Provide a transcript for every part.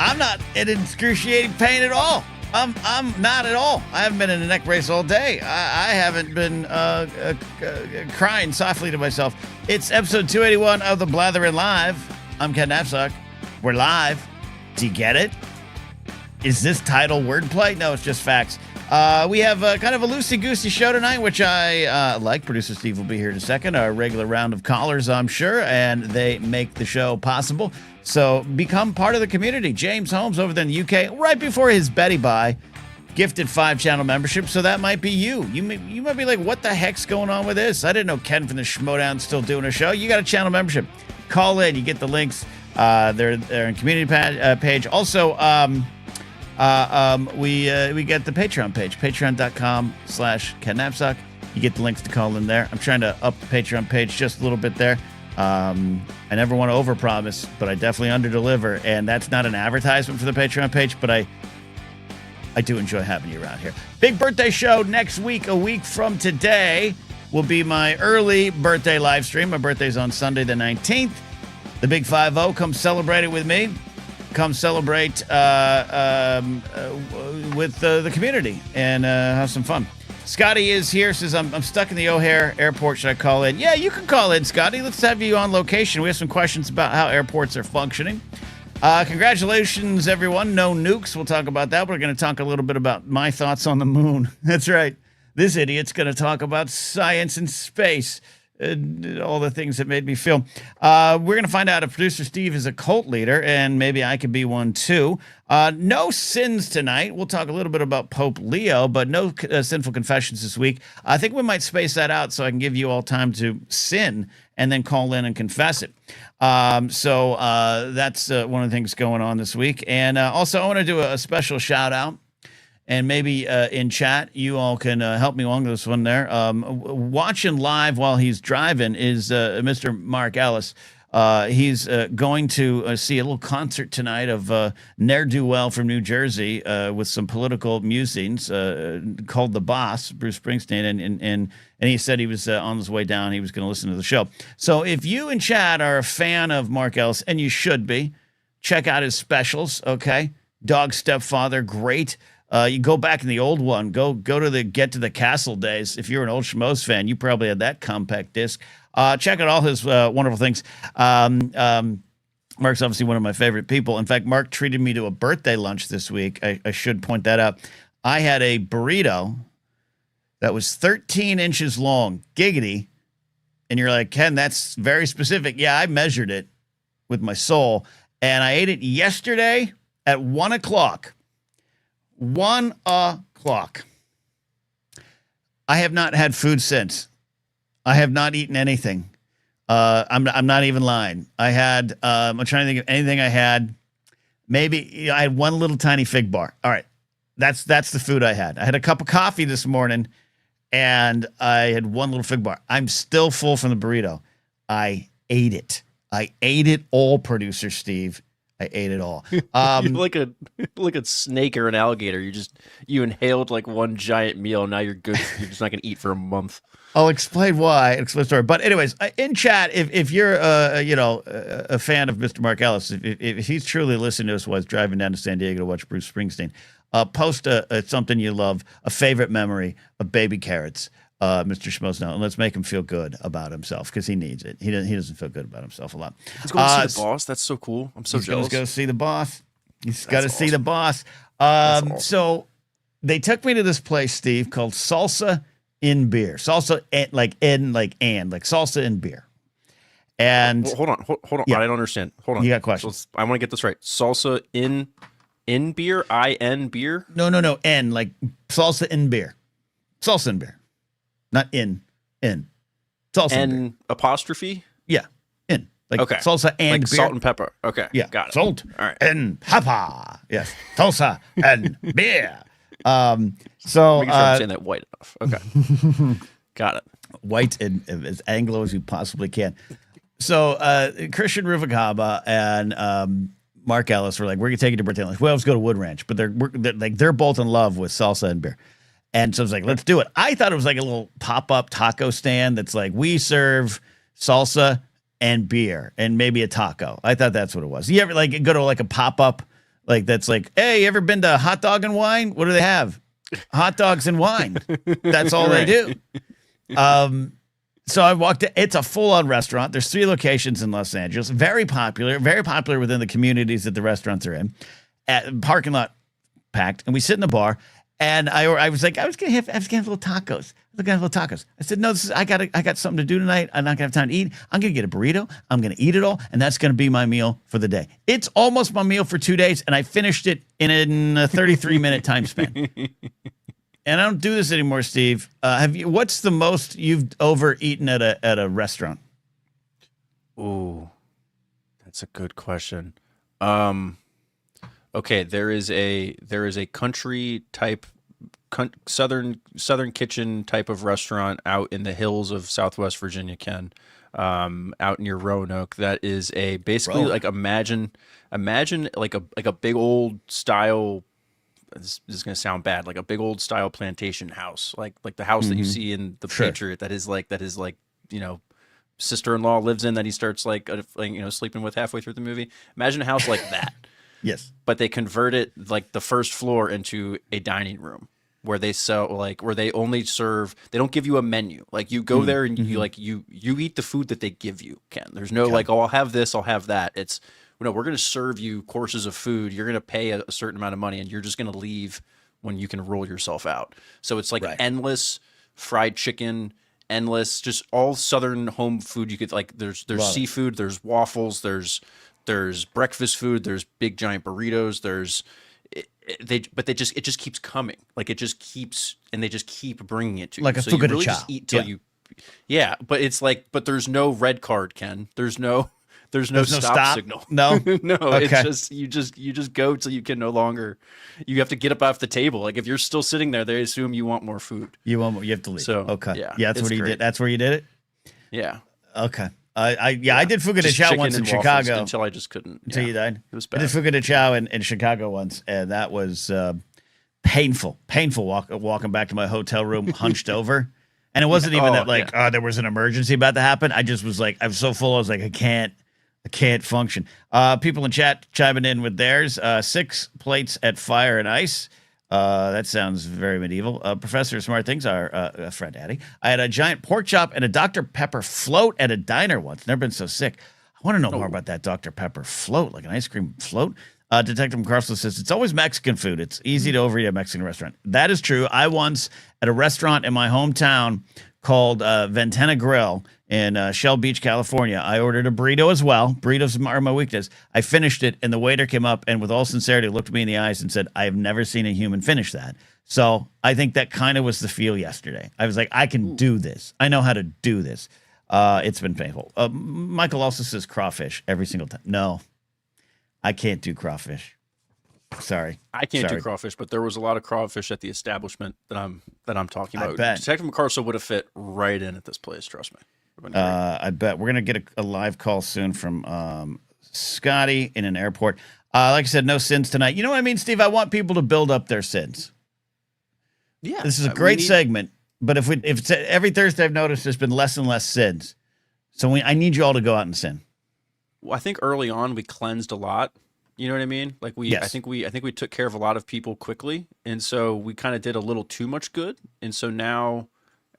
I'm not in excruciating pain at all. I'm not at all. I haven't been in a neck brace all day. I haven't been crying softly to myself. It's episode 281 of the Blathering Live. I'm Ken Napzok. We're live. Do you get it? Is this title wordplay? No, it's just facts. We have kind of a loosey-goosey show tonight, which I like. Producer Steve will be here in a second. Our regular round of callers, I'm sure, and they make the show possible. So become part of the community. James Holmes over there in the UK, right before his Betty Buy, gifted 5-channel membership. So that might be you. You might be like, what the heck's going on with this? I didn't know Ken from the Schmodown's still doing a show. You got a channel membership. Call in. You get the links. They're in community page. Also, we get the Patreon page, patreon.com/Ken Napzok. You get the links to call in there. I'm trying to up the Patreon page just a little bit there. I never want to overpromise, but I definitely underdeliver, and that's not an advertisement for the Patreon page, but I do enjoy having you around here. Big birthday show next week. A week from today will be my early birthday live stream. My birthday's on Sunday the 19th. The Big 5-0. Come celebrate it with me. Come celebrate with the community and have some fun. Scotty is here, says, I'm stuck in the O'Hare airport. Should I call in? Yeah, you can call in, Scotty. Let's have you on location. We have some questions about how airports are functioning. Congratulations, everyone. No nukes. We'll talk about that. We're going to talk a little bit about my thoughts on the moon. That's right. This idiot's going to talk about science and space. All the things that made me feel. We're going to find out if producer Steve is a cult leader, and maybe I could be one too. No sins tonight. We'll talk a little bit about Pope Leo, but no sinful confessions this week. I think we might space that out so I can give you all time to sin and then call in and confess it. So that's one of the things going on this week. And also, I want to do a special shout out. And maybe in chat, you all can help me along this one there. Watching live while he's driving is Mr. Mark Ellis. He's going to see a little concert tonight of ne'er-do-well from New Jersey with some political musings called The Boss, Bruce Springsteen. And he said he was on his way down. He was going to listen to the show. So if you in chat are a fan of Mark Ellis, and you should be, check out his specials, okay? Dog Stepfather, great. You go back in the old one, go to the Get to the Castle days. If you're an old Schmoes fan, you probably had that compact disc. Check out all his wonderful things. Mark's obviously one of my favorite people. In fact, Mark treated me to a birthday lunch this week. I should point that out. I had a burrito that was 13 inches long, giggity. And you're like, Ken, that's very specific. Yeah, I measured it with my soul. And I ate it yesterday at 1 o'clock. 1 o'clock. I have not had food since. I have not eaten anything. I'm not even lying. I had, I'm trying to think of anything I had. Maybe I had one little tiny fig bar. All right. That's the food I had. I had a cup of coffee this morning and I had one little fig bar. I'm still full from the burrito. I ate it. I ate it all, producer Steve. I ate it all. Like a snake or an alligator. You inhaled like one giant meal. Now you're good. You're just not going to eat for a month. I'll explain why. Explain the story. But anyways, in chat, if you're a fan of Mr. Mark Ellis, if he's truly listening to us while he's driving down to San Diego to watch Bruce Springsteen, post something you love, a favorite memory of baby carrots. Mr. Schmoes now, and let's make him feel good about himself because he needs it. He doesn't feel good about himself a lot. He's going to see the boss. That's so cool. I'm so jealous. He's going to go see the boss. He's got to see the boss. Awesome. So they took me to this place, Steve, called Salsa in Beer. Salsa like salsa in beer. And hold on. Yeah. I don't understand. Hold on. You got questions? So I want to get this right. Salsa in beer. In beer. No. N like salsa in beer. Salsa in beer. Not in. Salsa and apostrophe? Yeah. In. Like okay. Salsa and like beer. Salt and pepper. Okay. Yeah. Got it. Salt all right. and pepper. Yes. Salsa and beer. So making sure I'm saying that white enough. Okay. Got it. White and as Anglo as you possibly can. So Christian Ruvagaba and Mark Ellis were like, we're gonna take you to birthday lunch. Well, let's go to Wood Ranch. But they're both in love with salsa and beer. And so I was like, let's do it. I thought it was like a little pop-up taco stand that's like, we serve salsa and beer and maybe a taco. I thought that's what it was. You ever like go to like a pop-up Like that's like, hey, you ever been to Hot Dog and Wine? What do they have? Hot dogs and wine. That's all they do. So I walked in. It's a full-on restaurant. There's 3 locations in Los Angeles. Very popular within the communities that the restaurants are in. Parking lot packed, and we sit in the bar. And I was like, I was gonna have little tacos. I said, no, I got something to do tonight. I'm not gonna have time to eat. I'm gonna get a burrito. I'm gonna eat it all, and that's gonna be my meal for the day. It's almost my meal for 2 days, and I finished it in a 33-minute time span. And I don't do this anymore, Steve. What's the most you've overeaten at a restaurant? Ooh, that's a good question. Okay, there is a country type, southern kitchen type of restaurant out in the hills of Southwest Virginia, Ken, out near Roanoke. That is basically like imagine like a big old style. This is gonna sound bad, like a big old style plantation house, like the house that you see in The Patriot. That is like sister-in-law lives in, that he starts like sleeping with halfway through the movie. Imagine a house like that. Yes. But they convert it, like the first floor, into a dining room where they sell, like, where they only serve, they don't give you a menu. Like you go there and you eat the food that they give you, Ken. There's no like, oh, I'll have this, I'll have that. It's, we're going to serve you courses of food. You're going to pay a certain amount of money, and you're just going to leave when you can roll yourself out. So it's like endless fried chicken, endless, just all Southern home food. You could like, there's seafood, there's waffles, there's breakfast food, there's big giant burritos, it just keeps coming. Like it just keeps, and they just keep bringing it to you. Like a so you Fogo de really Chao. just eat till but it's like, but there's no red card, Ken. There's no stop signal. No, no. Okay. It's just you just go till you can no longer. You have to get up off the table. Like if you're still sitting there, they assume you want more food. You have to leave. So okay, yeah, that's what you did. That's where you did it. Yeah. Okay. I did Fogo de Chao once in Chicago until I just couldn't. Until you died. It was bad. I did Fogo de Chao in Chicago once, and that was painful. Walking back to my hotel room, hunched over. And it wasn't even there was an emergency about to happen. I just was like, I was so full. I was like, I can't function. People in chat chiming in with theirs. 6 plates at Fire and Ice. That sounds very medieval. Professor of Smart Things, our friend Addie. I had a giant pork chop and a Dr. Pepper float at a diner once. Never been so sick. I want to know more about that Dr. Pepper float, like an ice cream float. Detective McCarcel says, it's always Mexican food. It's easy to overeat at a Mexican restaurant. That is true. I once, at a restaurant in my hometown called Ventana Grill in Shell Beach, California, I ordered a burrito as well. Burritos are my weakness. I finished it, and the waiter came up and with all sincerity looked me in the eyes and said, I have never seen a human finish that. So I think that kind of was the feel yesterday. I was like, I can do this. I know how to do this. It's been painful. Michael also says crawfish every single time. No, I can't do crawfish. Sorry. I can't do crawfish, but there was a lot of crawfish at the establishment that I'm talking about. I bet. Detective McCarcel would have fit right in at this place, trust me. I bet. We're going to get a live call soon from Scotty in an airport. Like I said, no sins tonight. You know what I mean, Steve? I want people to build up their sins. Yeah. This is a great segment, but if it's every Thursday, I've noticed there's been less and less sins. So I need you all to go out and sin. Well, I think early on we cleansed a lot. You know what I mean? Like I think we took care of a lot of people quickly, and so we kind of did a little too much good, and so now,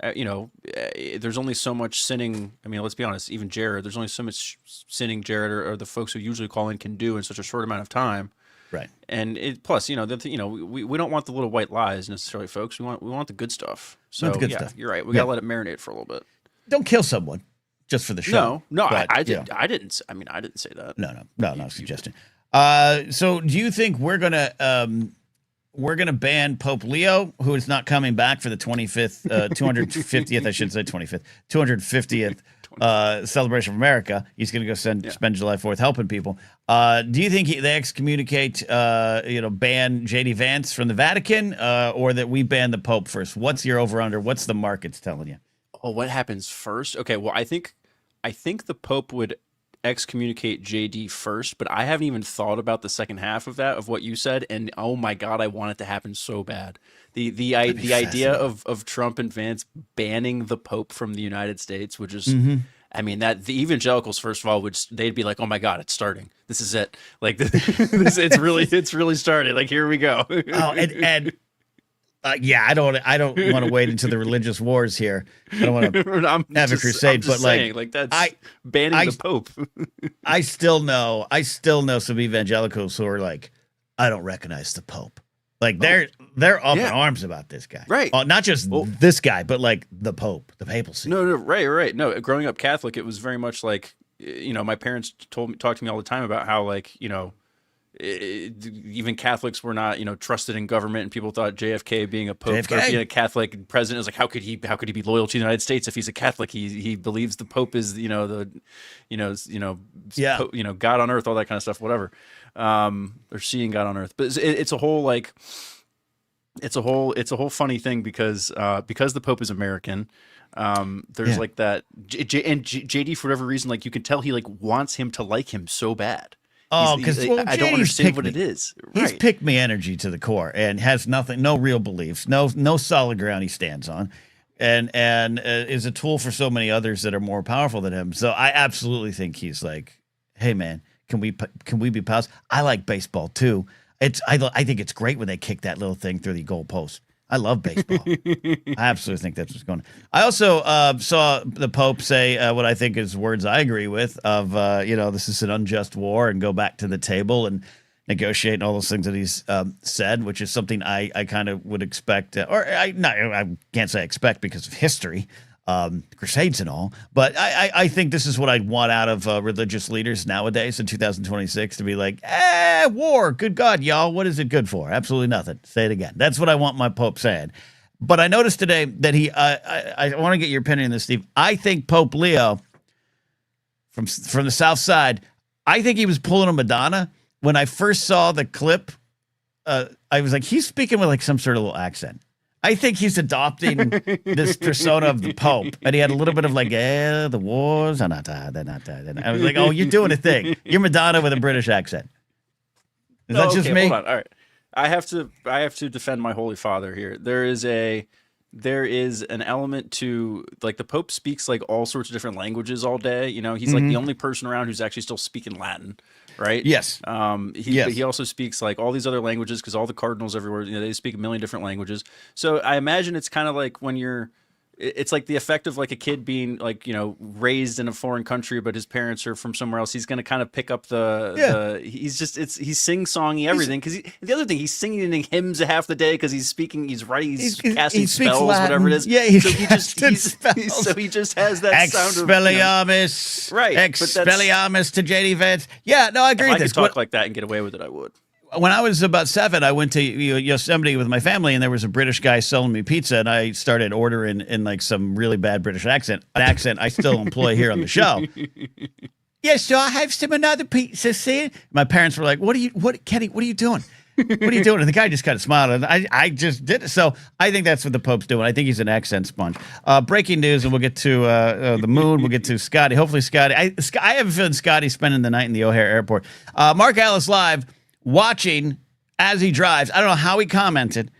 there's only so much sinning. I mean, let's be honest. Even Jared, there's only so much sinning Jared or the folks who usually call in can do in such a short amount of time. Right. And plus, we don't want the little white lies necessarily, folks. We want the good stuff. So stuff. You're right. We gotta let it marinate for a little bit. Don't kill someone just for the show. No, I didn't. I didn't say that. No suggestion. So do you think we're gonna ban Pope Leo, who is not coming back for the 250th, I should say 250th celebration of America? He's gonna go spend July 4th helping people. Do you think they excommunicate, ban JD Vance from the Vatican, or that we ban the Pope first? What's your over under? What's the markets telling you? Oh, what happens first? Okay, well, I think the Pope would excommunicate JD first, but I haven't even thought about the second half of that, of what you said, and oh my god, I want it to happen so bad. The idea of Trump and Vance banning the Pope from the United States would just I mean, that the evangelicals, first of all, they'd be like, "Oh my God, it's starting. This is it. Like, it's really started. Like, here we go." Oh, and yeah, I don't want to wade into the religious wars here. I don't want to have a crusade, but saying, like that's banning the Pope. I still know some evangelicals who are like, I don't recognize the Pope. Like they're up in arms about this guy, right? Not just this guy, but like the Pope, the papacy. No, right. No, growing up Catholic, it was very much like, my parents talked to me all the time about how, like, even Catholics were not, trusted in government, and people thought JFK being a pope, or being a Catholic president, is like, how could he be loyal to the United States if he's a Catholic? He believes the Pope is God on earth, all that kind of stuff, whatever. Or seeing God on earth, but it's a whole like, it's a whole funny thing because the Pope is American. There's like that, and JD, for whatever reason, like you can tell he like wants him to like him so bad. Oh, because I don't understand what it is. Right. He's pick me energy to the core and has no real beliefs, no solid ground he stands on, and is a tool for so many others that are more powerful than him. So I absolutely think he's like, hey man, can we be pals? I like baseball too. I think it's great when they kick that little thing through the goalpost. I love baseball. I absolutely think that's what's going on. I also saw the Pope say what I think is words I agree with of, this is an unjust war and go back to the table and negotiate and all those things that he's said, which is something I kind of would expect. I can't say expect because of history, crusades and all. But I think this is what I'd want out of religious leaders nowadays in 2026 to be like, war, good God, y'all, what is it good for? Absolutely nothing. Say it again. That's what I want my Pope saying. But I noticed today that I want to get your opinion on this, Steve. I think Pope Leo from the South Side, I think he was pulling a Madonna. When I first saw the clip, I was like, he's speaking with like some sort of little accent. I think he's adopting this persona of the Pope. And he had a little bit of like, the wars are not they're not I was like, oh, you're doing a thing. You're Madonna with a British accent. Is that just me? Hold on. All right. I have to defend my Holy Father here. There is an element to, like, the Pope speaks like all sorts of different languages all day. He's like the only person around who's actually still speaking Latin, right? Yes. But he also speaks like all these other languages because all the cardinals everywhere, they speak a million different languages. So I imagine it's kind of like it's like the effect of like a kid being like, raised in a foreign country, but his parents are from somewhere else. He's going to kind of pick up he's sing-songy everything. Because the other thing, he's singing hymns half the day because he's writing, he's casting spells, Latin. Whatever it is. Yeah, so he just has that sound of Expelliarmus, right? Expelliarmus to JD Vance. Yeah, no, I agree with this. If I could talk like that and get away with it, I would. When I was about 7, I went to Yosemite with my family, and there was a British guy selling me pizza, and I started ordering in like some really bad British accent, an accent I still employ here on the show. Yes, so I have some another pizza, see? My parents were like, Kenny, what are you doing? What are you doing? And the guy just kind of smiled, and I just did it. So I think that's what the Pope's doing. I think he's an accent sponge. Breaking news, and we'll get to the moon. We'll get to Scotty. Hopefully Scotty. I have a feeling Scotty's spending the night in the O'Hare Airport. Mark Alice live. Watching as he drives. I don't know how he commented.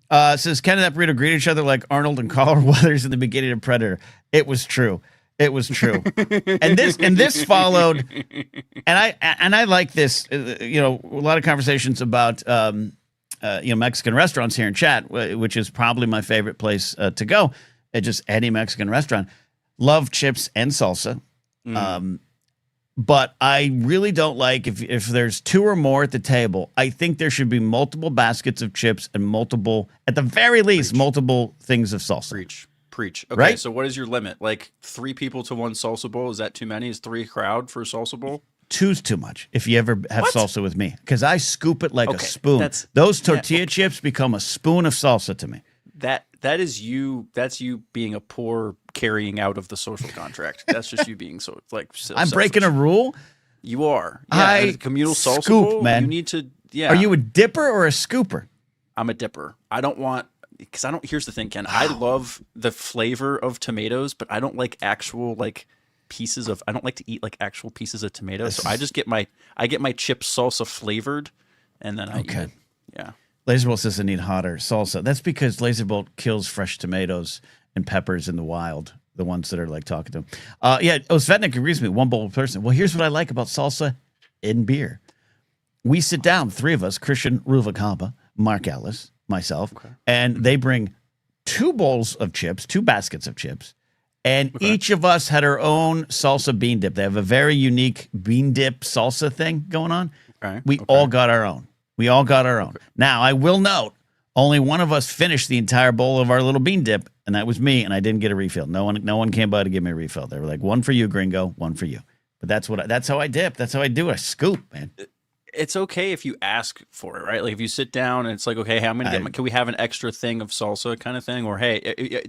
Says, Ken and that burrito greet each other like Arnold and Carl Weathers in the beginning of Predator. It was true. It was true. and this followed. And I like this. A lot of conversations about Mexican restaurants here in chat, which is probably my favorite place to go. At just any Mexican restaurant. Love chips and salsa. But I really don't like if there's 2 or more at the table. I think there should be multiple baskets of chips and at the very least, multiple things of salsa. Preach. Okay, right? So what is your limit? Like 3 people to 1 salsa bowl? Is that too many? Is 3 crowd for a salsa bowl? 2's too much if you ever have salsa with me. Because I scoop it like a spoon. Those tortilla chips become a spoon of salsa to me. That is you. That's you being a poor carrying out of the social contract. That's just you being I'm breaking a rule. You are. Yeah, communal salsa bowl, man. You need to. Yeah. Are you a dipper or a scooper? I'm a dipper. I don't want because I don't. Here's the thing, Ken. I love the flavor of tomatoes, but I don't like actual pieces of. I don't like to eat actual pieces of tomatoes. So I just get my chips salsa flavored, and then I eat it. Yeah. Laserbolt says I need hotter salsa. That's because Laserbolt kills fresh tomatoes and peppers in the wild. the ones that are like talking to him. Yeah, Svetnik agrees with me. One bowl per person. Well, here's what I like about salsa in beer. We sit down, three of us, Christian Ruvalcaba, Mark Ellis, myself, and they bring 2 bowls of chips, 2 baskets of chips, and each of us had our own salsa bean dip. They have a very unique bean dip salsa thing going on. We all got our own. Now, I will note, only one of us finished the entire bowl of our little bean dip, and that was me, and I didn't get a refill. No one came by to give me a refill. They were like, 1 for you, gringo, 1 for you. But that's how I dip. That's how I do it. I scoop, man. It's okay if you ask for it, right? Like if you sit down and it's like, okay, hey, I'm gonna get can we have an extra thing of salsa kind of thing? Or hey,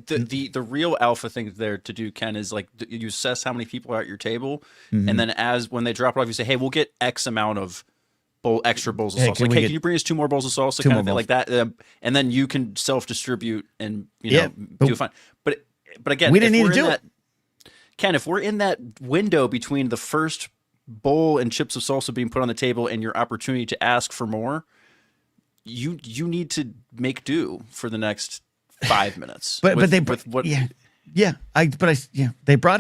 the real alpha thing there to do, Ken, is like you assess how many people are at your table, and then when they drop it off, you say, hey, we'll get X amount of extra bowls of salsa. Like, hey, can you bring us 2 more bowls of salsa? Kind of thing like that, and then you can self-distribute and do fine. But again, we didn't need to do it. Ken, if we're in that window between the first bowl and chips of salsa being put on the table and your opportunity to ask for more, you need to make do for the next 5 minutes. But they brought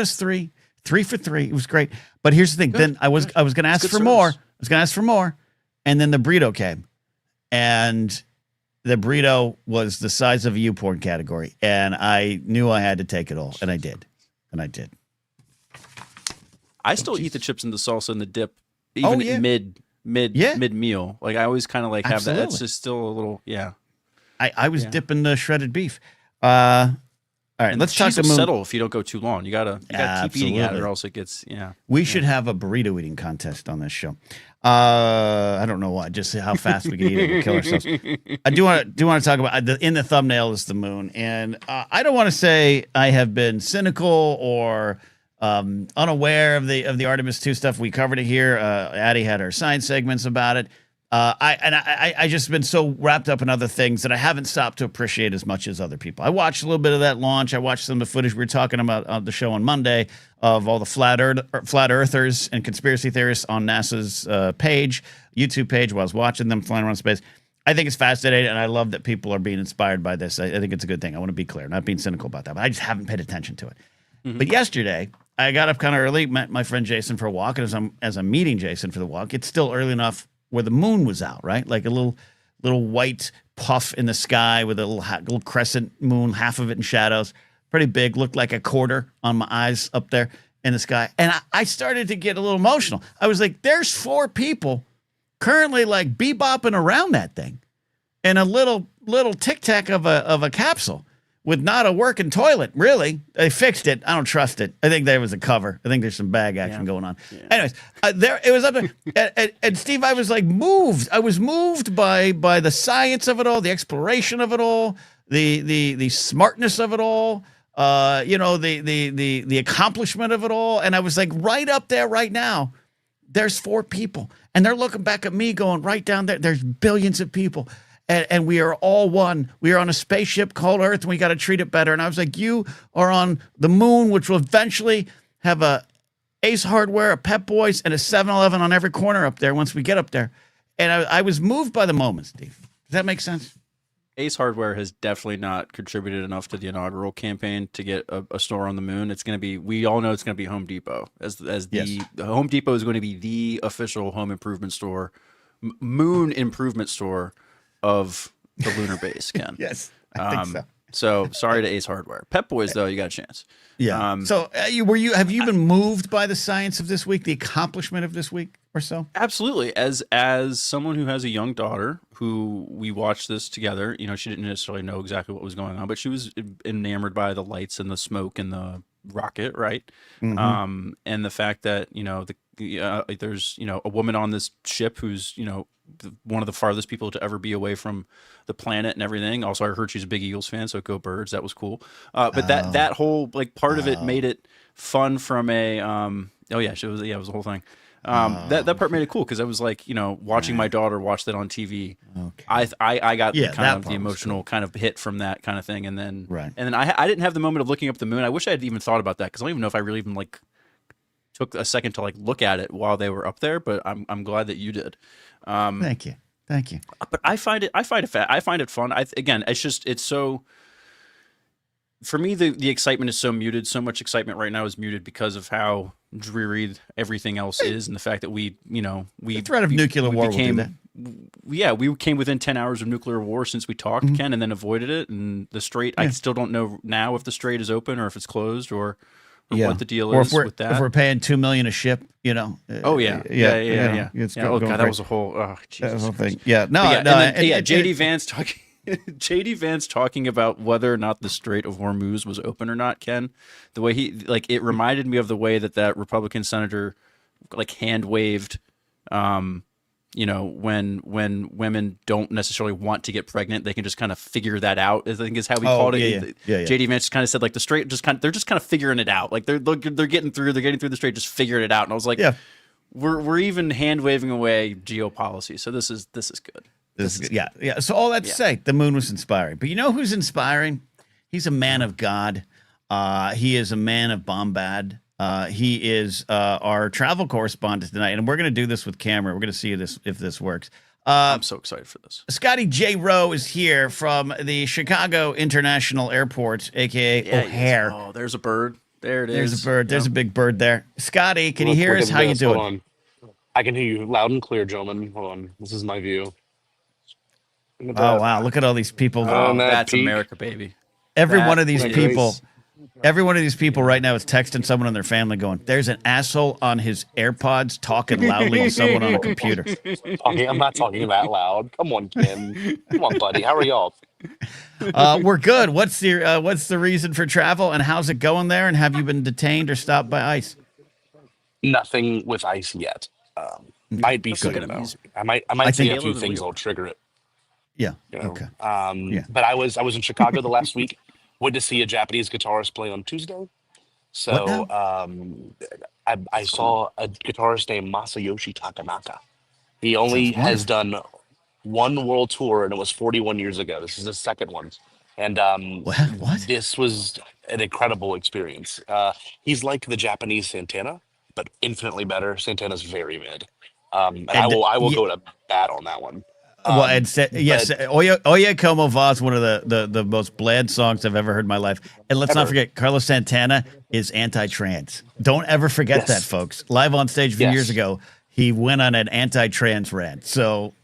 us 3 for 3. It was great. But here's the thing. Then I was going to ask for more. And then the burrito came, and the burrito was the size of a YouPorn category, and I knew I had to take it all, and I did. I still eat the chips and the salsa and the dip, even mid meal. Like I always kind of like have that. That's just still a little I was dipping the shredded beef. All right, let's talk to settle if you don't go too long. You gotta keep eating at it, or else it gets We should have a burrito eating contest on this show. I don't know why, just how fast we can eat it and kill ourselves. I do want to talk about in the thumbnail is the moon, and I don't want to say I have been cynical or unaware of the Artemis 2 stuff. We covered it here. Addie had her science segments about it. I just been so wrapped up in other things that I haven't stopped to appreciate as much as other people. I watched a little bit of that launch. I watched some of the footage we were talking about on the show on Monday of all the flat earthers and conspiracy theorists on NASA's YouTube page while I was watching them flying around space. I think it's fascinating, and I love that people are being inspired by this. I think it's a good thing. I want to be clear, not being cynical about that, but I just haven't paid attention to it. But yesterday, I got up kind of early, met my friend Jason for a walk, and as I'm meeting Jason for the walk, it's still early enough where the moon was out, right? Like a little white puff in the sky with a little crescent moon, half of it in shadows, pretty big, looked like a quarter on my eyes up there in the sky. And I started to get a little emotional. I was like, there's 4 people currently like bebopping around that thing in a little tic-tac of a capsule. With not a working toilet, really. They fixed it. I don't trust it. I think there was a cover. I think there's some bag action going on. Yeah. Anyways, it was up there. And Steve, I was like moved. I was moved by the science of it all, the exploration of it all, the smartness of it all, the accomplishment of it all. And I was like, right up there right now, there's 4 people. And they're looking back at me going, right down there, there's billions of people. And we are all one. We are on a spaceship called Earth, and we got to treat it better. And I was like, you are on the moon, which will eventually have a Ace Hardware, a Pep Boys, and a 7-Eleven on every corner up there once we get up there. And I was moved by the moment, Steve. Does that make sense? Ace Hardware has definitely not contributed enough to the inaugural campaign to get a store on the moon. It's going to be, we all know it's going to be Home Depot. The Home Depot is going to be the official home improvement store, moon improvement store of the lunar base, Ken. Yes, I think so. So sorry to Ace Hardware. Pep Boys, though, you got a chance. Yeah. Have you been moved by the science of this week, the accomplishment of this week or so? Absolutely. As someone who has a young daughter who we watched this together, she didn't necessarily know exactly what was going on, but she was enamored by the lights and the smoke and the rocket, right? And the fact that, there's, a woman on this ship who's, one of the farthest people to ever be away from the planet and everything. Also, I heard she's a big Eagles fan, so go Birds. That was cool. But that whole part of it made it fun from a it was the whole thing. That part made it cool because I was like, watching my daughter watch that on TV. Okay. I got kind of the emotional kind of hit from that kind of thing, and then I didn't have the moment of looking up the moon. I wish I had even thought about that because I don't even know if I really even took a second to look at it while they were up there. But I'm glad that you did. Thank you. But I find it fun. Again, it's so. for me, the excitement is so muted. So much excitement right now is muted because of how dreary everything else is, and the fact that The threat of nuclear war will do that. Yeah, we came within 10 hours of nuclear war since we talked, Ken, and then avoided it. And the Strait, I still don't know now if the Strait is open or if it's closed or what the deal is with that. If we're paying $2 million a ship, Oh yeah. Oh god, that was a whole Jesus whole thing. Yeah, no, JD Vance talking. JD Vance talking about whether or not the Strait of Hormuz was open or not, Ken. The way he it reminded me of the way that Republican senator hand waved, when women don't necessarily want to get pregnant, they can just kind of figure that out. I think is how he called it. JD Vance just kind of said the Strait they're just kind of figuring it out. They're getting through the Strait, just figuring it out. And I was like, we're even hand waving away geopolicy. So this is good. So all that to say, the moon was inspiring. But you know who's inspiring? He's a man of God. He is a man of bombad. He is our travel correspondent tonight, and we're going to do this with camera. We're going to see if this works. I'm so excited for this. Scotty J. Rowe is here from the Chicago International Airport, a.k.a. O'Hare. Oh, there's a bird. There it is. There's a bird. There's a big bird there. Scotty, can you hear us? How you doing? Hold on. I can hear you loud and clear, gentlemen. Hold on. This is my view. Oh, wow. Look at all these people. Oh, that's America, baby. Every one of these people right now is texting someone on their family going, there's an asshole on his AirPods talking loudly to someone on a computer. Okay, I'm not talking that loud. Come on, Ken. Come on, buddy. How are y'all? We're good. What's the reason for travel, and how's it going there? And have you been detained or stopped by ICE? Nothing with ICE yet. Might be soon, though. I might say a few things that'll trigger it. Yeah. Okay. But I was in Chicago the last week. Went to see a Japanese guitarist play on Tuesday. So I saw a guitarist named Masayoshi Takanaka. He only has done one world tour, and it was 41 years ago. This is his second one. And this was an incredible experience. He's like the Japanese Santana, but infinitely better. Santana's very mid. And I will go to bat on that one. Oye Como Va is one of the most bland songs I've ever heard in my life. And let's not forget, Carlos Santana is anti-trans. Don't ever forget that, folks. Live on stage a few years ago, he went on an anti-trans rant. So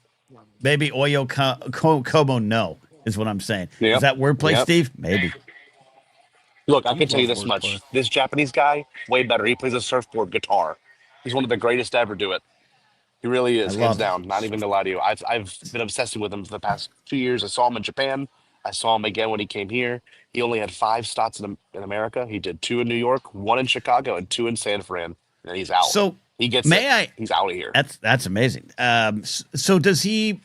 maybe Oye Como no is what I'm saying. Is that wordplay, Steve? Maybe. Look, I can tell you this much. This Japanese guy, way better. He plays a surfboard guitar. He's one of the greatest to ever do it. He really is, hands down. Not even to lie to you. I've been obsessing with him for the past 2 years. I saw him in Japan. I saw him again when he came here. He only had 5 stops in America. He did 2 in New York, 1 in Chicago, and 2 in San Fran. And he's out. So he gets he's out of here. That's amazing. So does he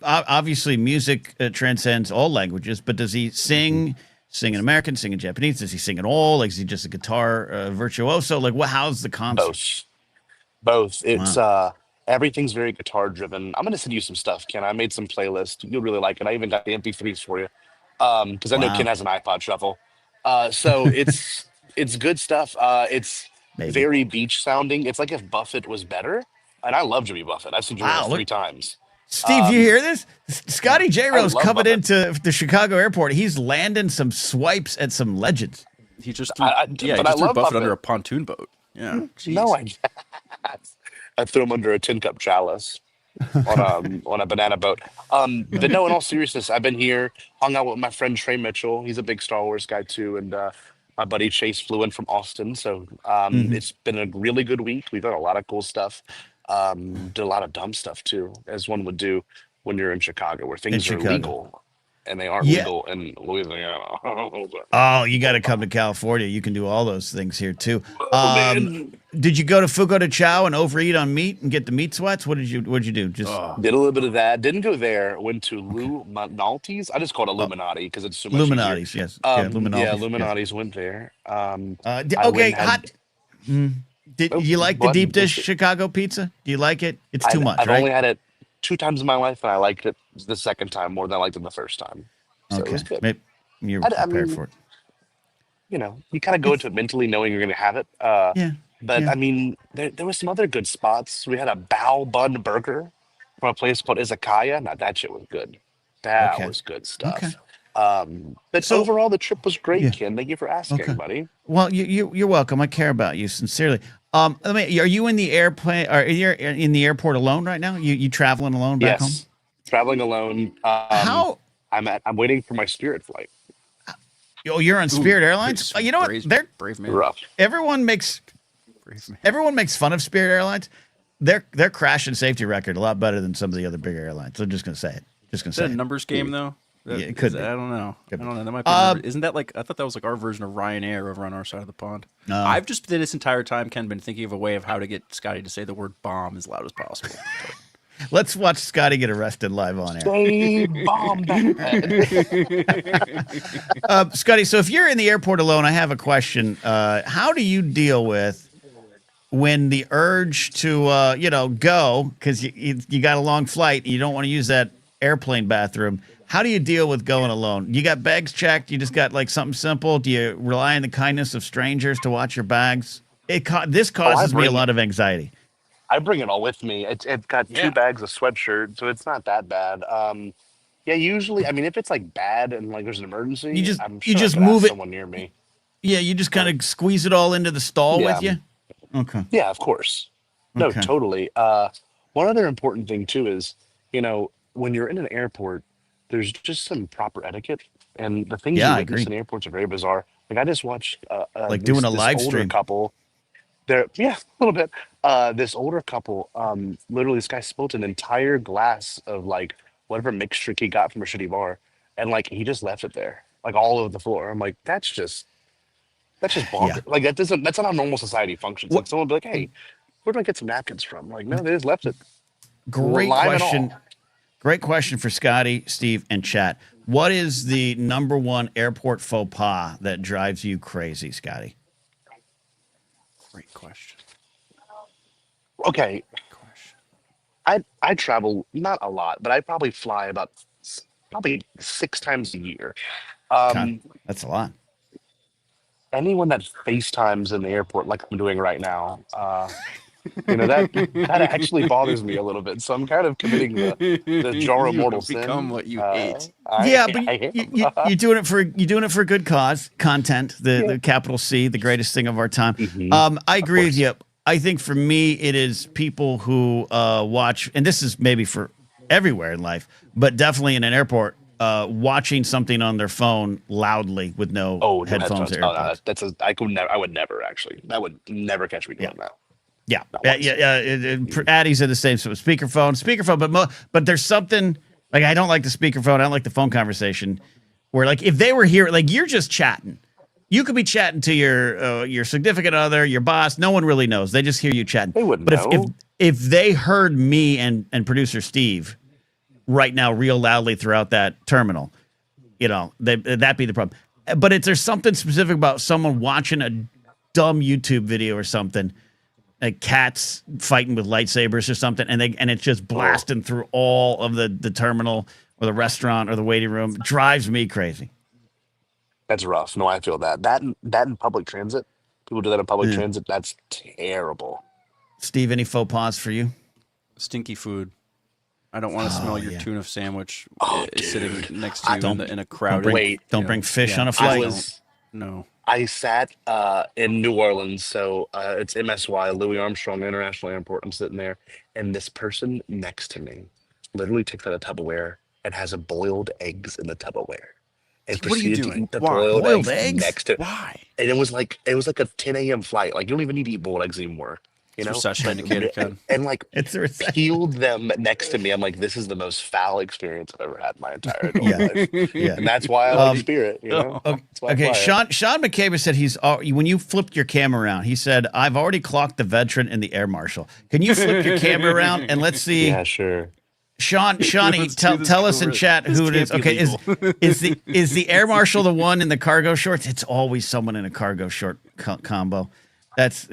obviously music transcends all languages, but does he sing in American, sing in Japanese? Does he sing at all? Like, is he just a guitar virtuoso? Like, how's the concert? Both. It's everything's very guitar driven. I'm gonna send you some stuff, Ken. I made some playlists. You'll really like it. I even got the MP3s for you. Because I know Ken has an iPod shuffle. So it's good stuff. It's very beach sounding. It's like if Buffett was better. And I love Jimmy Buffett. I've seen Jimmy 3 times. Steve, you hear this? Scotty J. Rowe's coming into the Chicago airport. He's landing some swipes at some legends. He just threw, threw Buffett under a pontoon boat. Yeah. No, I threw him under a tin cup chalice on a banana boat. But no, in all seriousness, I've been here, hung out with my friend Trey Mitchell. He's a big Star Wars guy too, and my buddy Chase flew in from Austin. So it's been a really good week. We've done a lot of cool stuff. Did a lot of dumb stuff too, as one would do when you're in Chicago, where things are legal. And they aren't legal in Louisiana. Oh, you got to come to California. You can do all those things here too. Did you go to Fogo de Chao and overeat on meat and get the meat sweats? What did you do? Just did a little bit of that. Didn't go there. Went to Luminati's. I just call it Illuminati because it's so much Illuminati's. easier. Yes. Illuminati's. Yes. Went there. Did you like the deep dish Chicago pizza? Do you like it? It's too much. I've only had it 2 times in my life, and I liked it the second time more than I liked it the first time. So it was good. Maybe you're prepared for it. You know, you kind of go into it mentally knowing you're going to have it. But I mean, there was some other good spots. We had a bao bun burger from a place called Izakaya. Now that shit was good. That was good stuff. But So overall, the trip was great, yeah, Ken. Thank you for okay. asking, buddy. Well, you're welcome. I care about you sincerely. Are you in the airplane? Or you're in the airport alone right now? You traveling alone back home? Yes, traveling alone. How? I'm waiting for my Spirit flight. Oh, you're on Ooh, Spirit Airlines. You know what? brave man. Rough. Everyone makes Brave man. everyone makes fun of Spirit Airlines. Their crash and safety record a lot better than some of the other bigger airlines. I'm just gonna say it. Just gonna Is that say a it. numbers game though? Yeah, it could be. I don't know. Could be. I don't know. That might be. A number. Isn't that like? I thought that was like our version of Ryanair over on our side of the pond. No. I've just this entire time, Ken, been thinking of a way of how to get Scotty to say the word bomb as loud as possible. Let's watch Scotty get arrested live on air. Stay bomb back. Scotty, so if you're in the airport alone, I have a question. How do you deal with when the urge to, go because you got a long flight and you don't want to use that airplane bathroom? How do you deal with going alone? You got bags checked? You just got like something simple? Do you rely on the kindness of strangers to watch your bags? This causes me a lot of anxiety. I bring it all with me. It's got 2 bags of sweatshirt, so it's not that bad. Yeah, usually, I mean, if it's like bad and like there's an emergency, I'm sure you just I could move ask it. someone near me. Yeah, you just kind of squeeze it all into the stall Yeah. with you. Okay. Yeah, of course. No, Okay. totally. One other important thing too is, when you're in an airport, there's just some proper etiquette, and the things Yeah, you I witness agree. in airports are very bizarre. Like I just watched Like doing a this live older stream. couple. Yeah, a little bit. This older couple, literally, this guy spilled an entire glass of like whatever mixed drink he got from a shitty bar, and like he just left it there, like all over the floor. I'm like, that's just Yeah. bonkers. Like that's not how normal society functions. Like What? someone would be like, hey, where do I get some napkins from? Like, no, they just left it Great lime and question. all. Great question for Scotty, Steve, and chat. What is the number one airport faux pas that drives you crazy, Scotty? Great question. Okay, Great question. I travel not a lot, but I probably fly about probably 6 times a year. God, Um, that's a lot. Anyone that FaceTimes in the airport like I'm doing right now, that actually bothers me a little bit. So I'm kind of committing the jar of You mortal have become sin. what you hate. Yeah, but I you're doing it for a good cause, content, Yeah. the capital C, the greatest thing of our time. I Of agree with course. you. I think for me, it is people who watch, and this is maybe for everywhere in life, but definitely in an airport, watching something on their phone loudly with no Oh, no headphones headphones. or Oh, no, AirPods. I would never actually. That would never catch me Yeah. doing that. Yeah, Not yeah, once. yeah. Addie's are the same. So speakerphone, but there's something like I don't like the speakerphone. I don't like the phone conversation. Where like if they were here, like you're just chatting. You could be chatting to your significant other, your boss. No one really knows. They just hear you chatting. They wouldn't But if know. if they heard me and producer Steve right now real loudly throughout that terminal, that'd be the problem. But there's something specific about someone watching a dumb YouTube video or something, like cats fighting with lightsabers or something, and it's just blasting through all of the terminal or the restaurant or the waiting room. It drives me crazy. That's rough. No, I feel that. That in public transit. People do that in public Yeah. transit. That's terrible. Steve, any faux pas for you? Stinky food. I don't want to smell your yeah. tuna sandwich Oh, sitting dude. next to you in a Don't crowded. bring, Wait. don't bring fish on a I flight. was No. I sat in New Orleans, so it's MSY, Louis Armstrong International Airport. I'm sitting there, and this person next to me literally takes out a Tupperware and has a boiled eggs in the Tupperware, and What are you proceeded to doing? eat the Why? Boiled eggs eggs? next to. Why? And it was like a 10 a.m. flight. Like you don't even need to eat boiled eggs anymore, It's recession indicator, Ken. and like It's a recession. peeled them next to me. I'm like, this is the most foul experience I've ever had in my entire adult Yeah. life, Yeah. and that's why I like Spirit. That's why I Okay, fly it. Sean McCabe said when you flipped your camera around, he said, I've already clocked the veteran and the air marshal. Can you flip your camera around and let's see? Yeah, sure. Shawnee, Let's do this tell us in correct. chat This who it can't is. be Okay, legal. is the air marshal the one in the cargo shorts? It's always someone in a cargo short combo. That's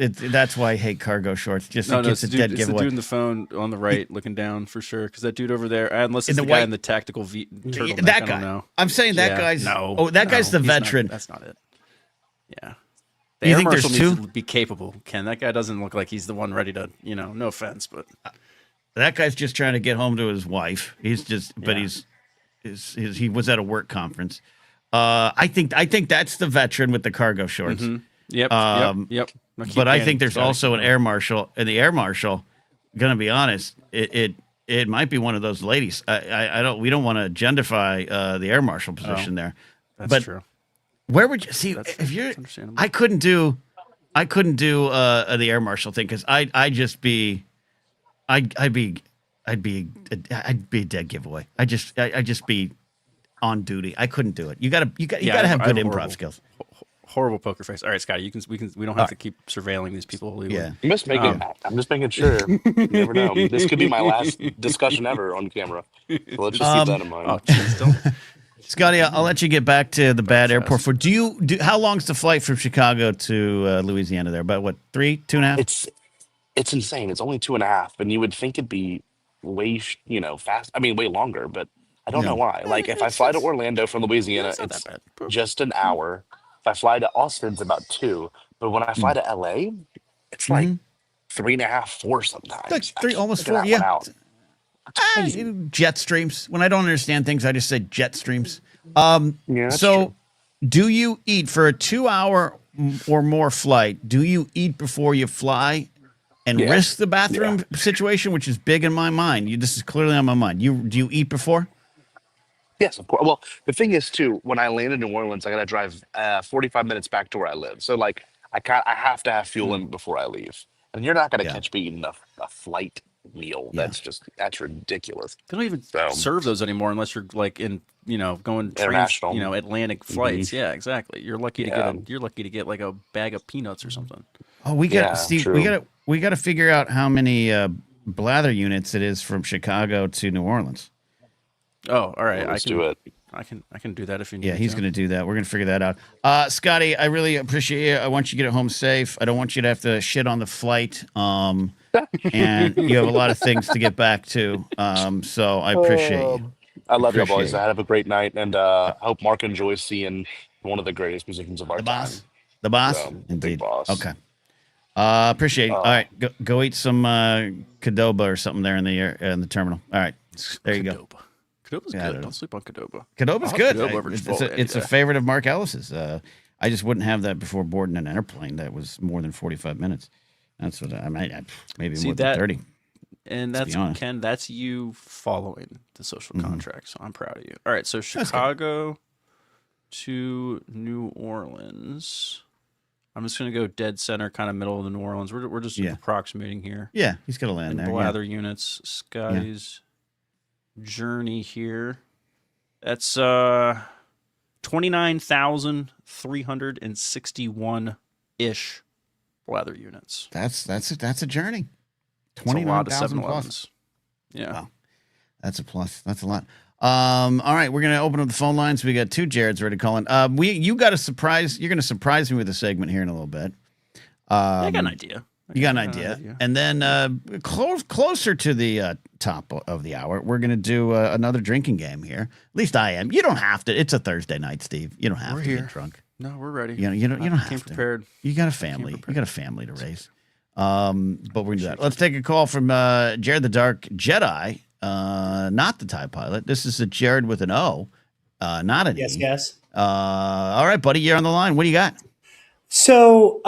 why I hate cargo shorts. Just No, it gets it's a dead the giveaway. dude in the phone on the right, looking down for sure. Because that dude over there, unless it's In the the guy white- in the tactical turtleneck, that I guy. don't know. I'm saying that Yeah, guy's. no. Oh, that guy's the he's not- veteran. that's not it. Yeah. The You air think there's marshal needs two? to be capable, Ken. That guy doesn't look like he's the one ready to, no offense, but That guy's just trying to get home to his wife. He's just, but Yeah. he's he was at a work conference. I think that's the veteran with the cargo shorts. Mm-hmm. Yep. Yep. But I think there's also an air marshal, and the air marshal, gonna be honest, it might be one of those ladies. We don't want to genderify the air marshal position there. That's true. Where would you see if you're? I couldn't do the air marshal thing because I'd be a dead giveaway. I'd just be on duty. I couldn't do it. You gotta have good improv skills. Horrible poker face. All right, Scotty, we don't have to keep surveilling these people legally. Yeah. I'm just making sure. You never know. This could be my last discussion ever on camera. So let's just keep that in mind. Oh, geez, don't. Scotty, I'll let you get back to the bad airport. How long's the flight from Chicago to Louisiana there? About what, 2.5? It's insane. It's only 2.5, and you would think it'd be way fast. I mean, way longer, but I don't know why. Like if I fly to Orlando from Louisiana, it's just an hour. If I fly to Austin, it's about 2. But when I fly to LA, it's like 3.5, 4 sometimes. Like 3, almost 4. Yeah. Jet streams. When I don't understand things, I just say jet streams. So, do you eat for a 2-hour or more flight? Do you eat before you fly and risk the bathroom situation, which is big in my mind? This is clearly on my mind. Do you eat before? Yes, of course. Well, the thing is, too, when I land in New Orleans, I got to drive 45 minutes back to where I live. So, like, I have to have fuel in before I leave. And you're not going to catch me eating a flight meal. Yeah. That's ridiculous. They don't even serve those anymore unless you're like in going international, Atlantic flights. Yeah, exactly. You're lucky to get like a bag of peanuts or something. Oh, Steve. True. We got to figure out how many Blather units it is from Chicago to New Orleans. Oh, all right. Let's do it. I can do that if you need. Yeah, he's going to do that. We're going to figure that out. Scotty, I really appreciate you. I want you to get home safe. I don't want you to have to shit on the flight. And you have a lot of things to get back to. So I appreciate you. I love you, boys. Have a great night, and I hope Mark enjoys seeing one of the greatest musicians of our time. The boss, indeed. Big boss. Okay. Appreciate it. All right, go eat some Qdoba or something there in the terminal. All right, there you go. Qdoba's good. Don't sleep on Qdoba. Qdoba's good. It's a favorite of Mark Ellis's. I just wouldn't have that before boarding an airplane that was more than 45 minutes. That's what I might maybe more than 30. And that's Ken. That's you following the social contract. So I'm proud of you. All right. So Chicago to New Orleans. I'm just gonna go dead center, kind of middle of the New Orleans. We're just approximating here. Yeah, he's gonna land there. Blather units. Scotty's journey here. That's 29,361 ish Blather units. That's a journey. 29,000 plus. Yeah. Wow. That's a plus. That's a lot. All right, we're gonna open up the phone lines. We got 2 Jareds ready to call in. You got a surprise. You're gonna surprise me with a segment here in a little bit. I got an idea. You got an idea. And then closer to the top of the hour, we're going to do another drinking game here. At least I am. You don't have to. It's a Thursday night, Steve. You don't have to get drunk. No, we're ready. You don't have to. Prepared. You got a family. You got a family to raise. But we're going to do that. Let's take a call from Jared the Dark Jedi, not the TIE pilot. This is a Jared with an O, not an E. Yes. All right, buddy. You're on the line. What do you got? So,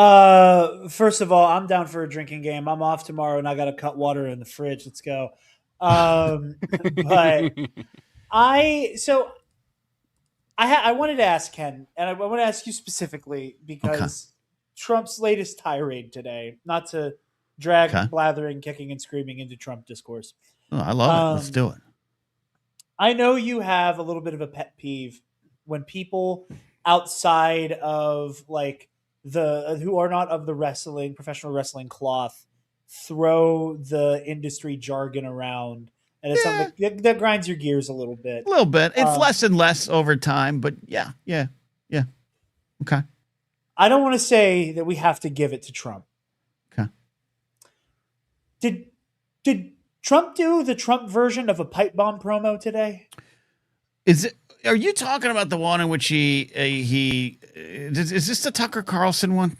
first of all, I'm down for a drinking game. I'm off tomorrow, and I got to cut water in the fridge. Let's go. But I wanted to ask Ken, and I want to ask you specifically because Trump's latest tirade today, not to drag blathering, kicking, and screaming into Trump discourse. Oh, I love it. Let's do it. I know you have a little bit of a pet peeve when people outside of like who are not of the professional wrestling cloth throw the industry jargon around, and it's something that grinds your gears a little bit. A little bit. It's less and less over time, but yeah. Okay. I don't want to say that we have to give it to Trump. Okay. Did Trump do the Trump version of a pipe bomb promo today? Are you talking about the one in which he is this the Tucker Carlson one?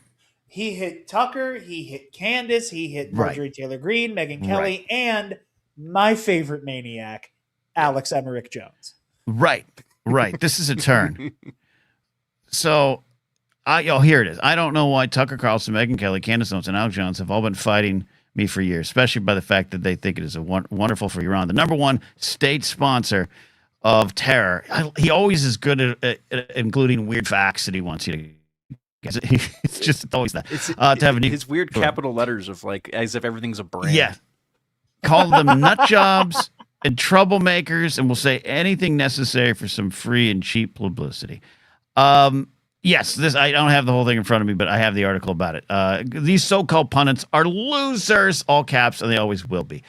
He hit Tucker, he hit Candace, he hit Marjorie Taylor Greene, Megyn Kelly, and my favorite maniac, Alex Emmerich Jones. Right. This is a turn. So, here it is. I don't know why Tucker Carlson, Megyn Kelly, Candace Owens, and Alex Jones have all been fighting me for years, especially by the fact that they think it is a wonderful for Iran. The number one state sponsor of terror. He always is good at including weird facts that he wants you to. It's always that. To have his weird capital letters of like as if everything's a brand. Yeah. Call them nut jobs and troublemakers, and will say anything necessary for some free and cheap publicity. Yes, I don't have the whole thing in front of me, but I have the article about it. These so-called pundits are losers, all caps, and they always will be.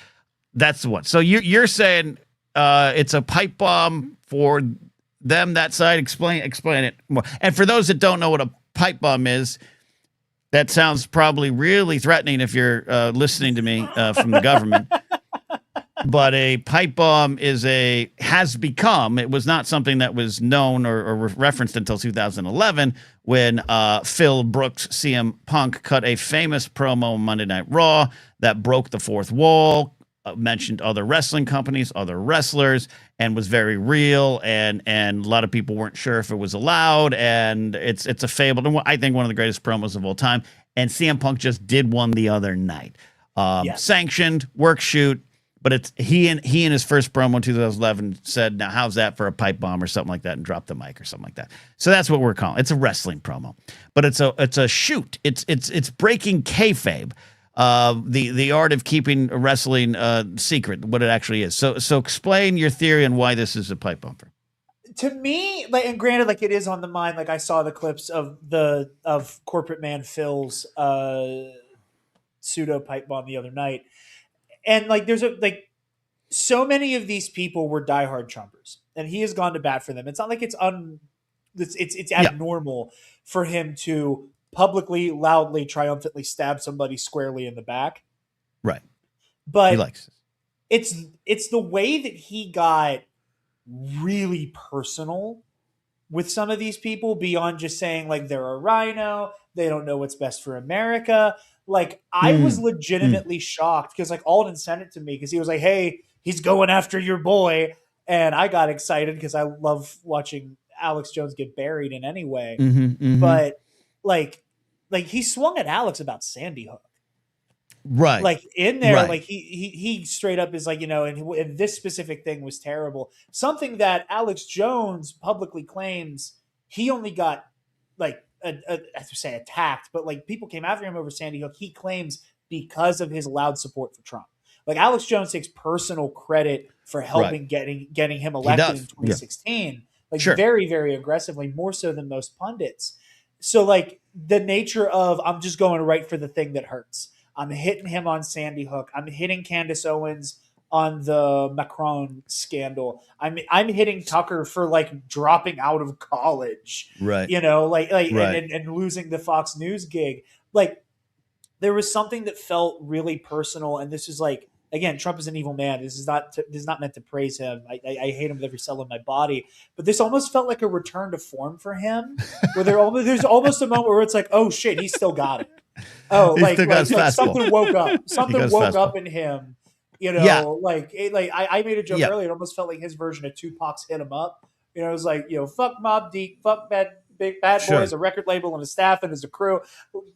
That's the one. So you're saying it's a pipe bomb for them, that side. Explain it more. And for those that don't know what a pipe bomb is, that sounds probably really threatening if you're listening to me from the government. But a pipe bomb has become, it was not something that was known or referenced until 2011 when Phil Brooks, CM Punk, cut a famous promo on Monday Night Raw that broke the fourth wall, mentioned other wrestling companies, other wrestlers, and was very real. And a lot of people weren't sure if it was allowed. And it's a fabled, and I think one of the greatest promos of all time. And CM Punk just did one the other night. Sanctioned, work shoot. But it's he in his first promo in 2011 said, "Now how's that for a pipe bomb or something like that?" and dropped the mic or something like that. So that's what we're calling. It's a wrestling promo, but it's a shoot. It's breaking kayfabe, the art of keeping wrestling secret, what it actually is. So explain your theory on why this is a pipe bomber. To me, and granted, it is on the mind. I saw the clips of corporate man Phil's pseudo pipe bomb the other night. And there's so many of these people were diehard Trumpers, and he has gone to bat for them. It's not like it's abnormal for him to publicly, loudly, triumphantly stab somebody squarely in the back. Right. But he likes it. It's the way that he got really personal with some of these people beyond just saying they're a rhino, they don't know what's best for America. I was legitimately shocked because Alden sent it to me because he was like, "Hey, he's going after your boy," and I got excited because I love watching Alex Jones get buried in any way. But he swung at Alex about Sandy Hook, right? In there, he straight up is and this specific thing was terrible. Something that Alex Jones publicly claims he only got I have to say attacked, but people came after him over Sandy Hook. He claims because of his loud support for Trump. Alex Jones takes personal credit for helping getting him elected in 2016. Sure. Very, very aggressively, more so than most pundits. So the nature of I'm just going right for the thing that hurts. I'm hitting him on Sandy Hook. I'm hitting Candace Owens on the Macron scandal. I'm hitting Tucker for dropping out of college, right? Right. And losing the Fox News gig. There was something that felt really personal, and this is again, Trump is an evil man. This is not meant to praise him. I hate him with every cell in my body, but this almost felt like a return to form for him, where there's almost a moment where it's oh shit, he still got it. Oh, something woke up. Something woke up in him. I made a joke earlier. It almost felt like his version of Tupac's "Hit 'Em Up." It was fuck Mobb Deep, fuck bad boys, a record label and a staff and as a crew.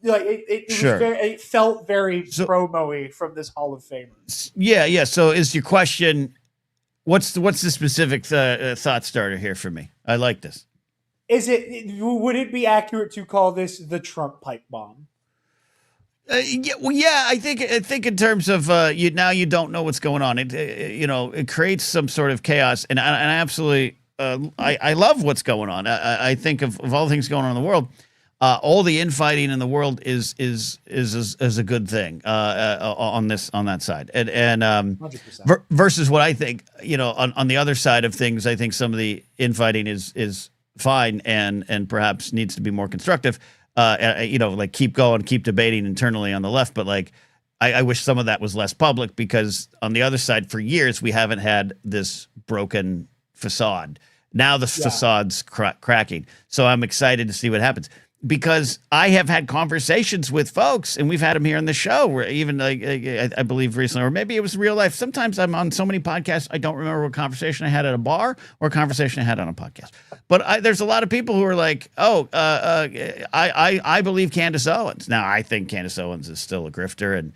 It felt very promo-y from this Hall of Famer. Yeah. So is your question? What's the specific thought starter here for me? I like this. Would it be accurate to call this the Trump pipe bomb? I think in terms of you don't know what's going on. It creates some sort of chaos, and I absolutely I love what's going on. I think of all the things going on in the world, all the infighting in the world is a good thing on that side, and versus what I think on the other side of things, I think some of the infighting is fine and perhaps needs to be more constructive. Keep going, keep debating internally on the left. But I wish some of that was less public because on the other side, for years, we haven't had this broken facade. Now the facade's cracking. So I'm excited to see what happens. because I have had conversations with folks, and we've had them here on the show, where even like I believe recently, or maybe it was real life. Sometimes I'm on so many podcasts, I don't remember what conversation I had at a bar or a conversation I had on a podcast. But there's a lot of people who are like, oh, I believe Candace Owens. Now, I think Candace Owens is still a grifter and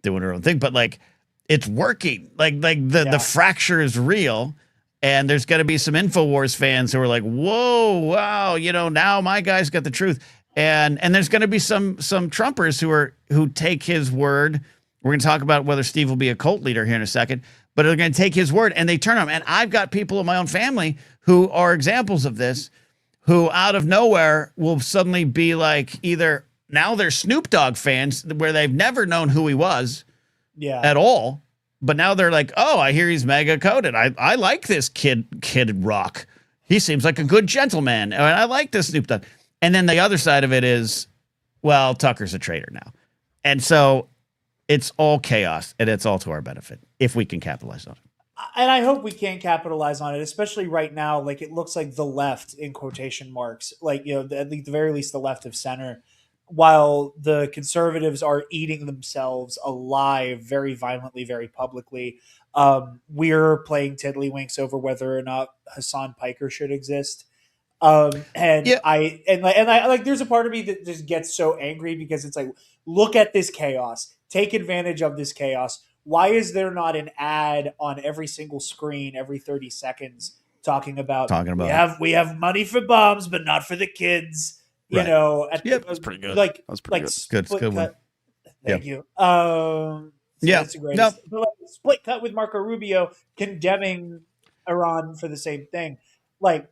doing her own thing, but like, it's working. Like the fracture is real. And there's going to be some InfoWars fans who are like, whoa, wow, now my guy's got the truth. And there's going to be some Trumpers who take his word. We're going to talk about whether Steve will be a cult leader here in a second, but they're going to take his word and they turn on him. And I've got people in my own family who are examples of this, who out of nowhere will suddenly be like, either now they're Snoop Dogg fans where they've never known who he was at all. But now they're like, oh, I hear he's mega coded. I like this kid Rock. He seems like a good gentleman. And I like this Snoop Dogg. And then the other side of it is, well, Tucker's a traitor now. And so it's all chaos, and it's all to our benefit if we can capitalize on it. And I hope we can capitalize on it, especially right now. Like, it looks like the left, in quotation marks, like, at the very least, the left of center, while the conservatives are eating themselves alive very violently, very publicly. We're playing tiddlywinks over whether or not Hassan Piker should exist. And I like, there's a part of me that just gets so angry because it's like, look at this chaos, take advantage of this chaos. Why is there not an ad on every single screen every 30 seconds talking about we have money for bombs, but not for the kids. Right. That's pretty good. That's pretty good. Good one. Thank you. That's the greatest. No. But like, split cut with Marco Rubio condemning Iran for the same thing. Like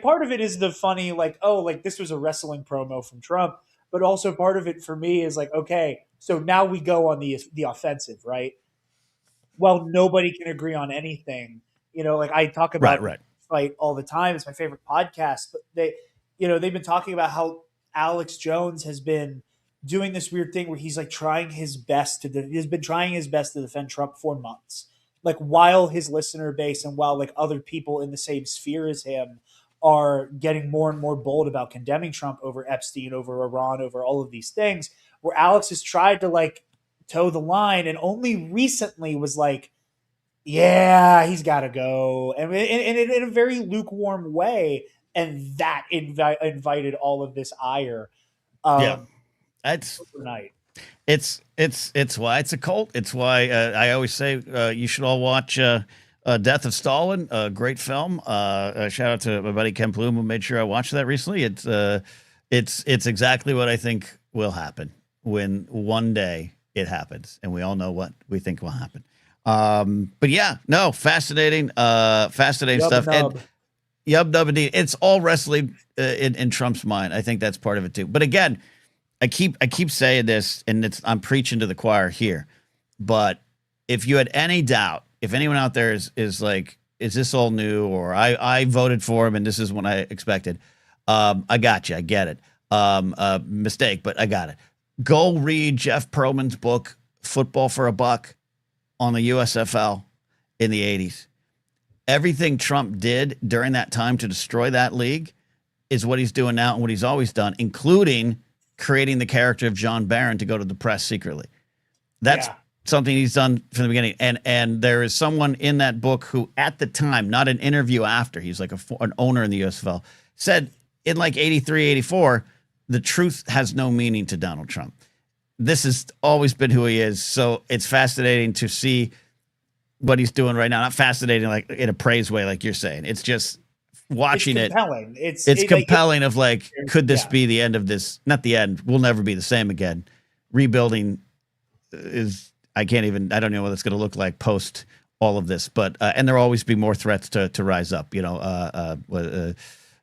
part of it is the funny, like, oh, like this was a wrestling promo from Trump, but also part of it for me is like, okay, so now we go on the offensive, right? Well, nobody can agree on anything. Like I talk about Fight all the time. It's my favorite podcast, but they've been talking about how Alex Jones has been doing this weird thing where he's like trying his best he's been trying his best to defend Trump for months. Like, while his listener base and while like other people in the same sphere as him are getting more and more bold about condemning Trump over Epstein, over Iran, over all of these things, where Alex has tried to like toe the line and only recently was like, yeah, he's got to go. And in a very lukewarm way. And that invited all of this ire. That's overnight. It's why it's a cult. It's why I always say you should all watch Death of Stalin, a great film. Shout out to my buddy Ken Plume who made sure I watched that recently. It's exactly what I think will happen when one day it happens, and we all know what we think will happen. But yeah, no, fascinating stuff. And Yub Nub indeed. It's all wrestling in Trump's mind. I think that's part of it too. But again, I keep saying this, and I'm preaching to the choir here. But if you had any doubt, if anyone out there is like, is this all new, or I voted for him and this is what I expected, I got you. I get it. Mistake, but I got it. Go read Jeff Pearlman's book, Football for a Buck, on the USFL in the 80s. Everything Trump did during that time to destroy that league is what he's doing now and what he's always done, including creating the character of John Barron to go to the press secretly. That's something he's done from the beginning. And there is someone in that book who, at the time, not an interview after, he's like an owner in the USFL, said in like 83, 84, the truth has no meaning to Donald Trump. This has always been who he is. So it's fascinating to see what he's doing right now. Not fascinating like in a praise way, like you're saying. It's just watching it's compelling. It's compelling of like, could this be the end of this? Not the end. We'll never be the same again. Rebuilding I don't know what it's going to look like post all of this, but, and there'll always be more threats to rise up,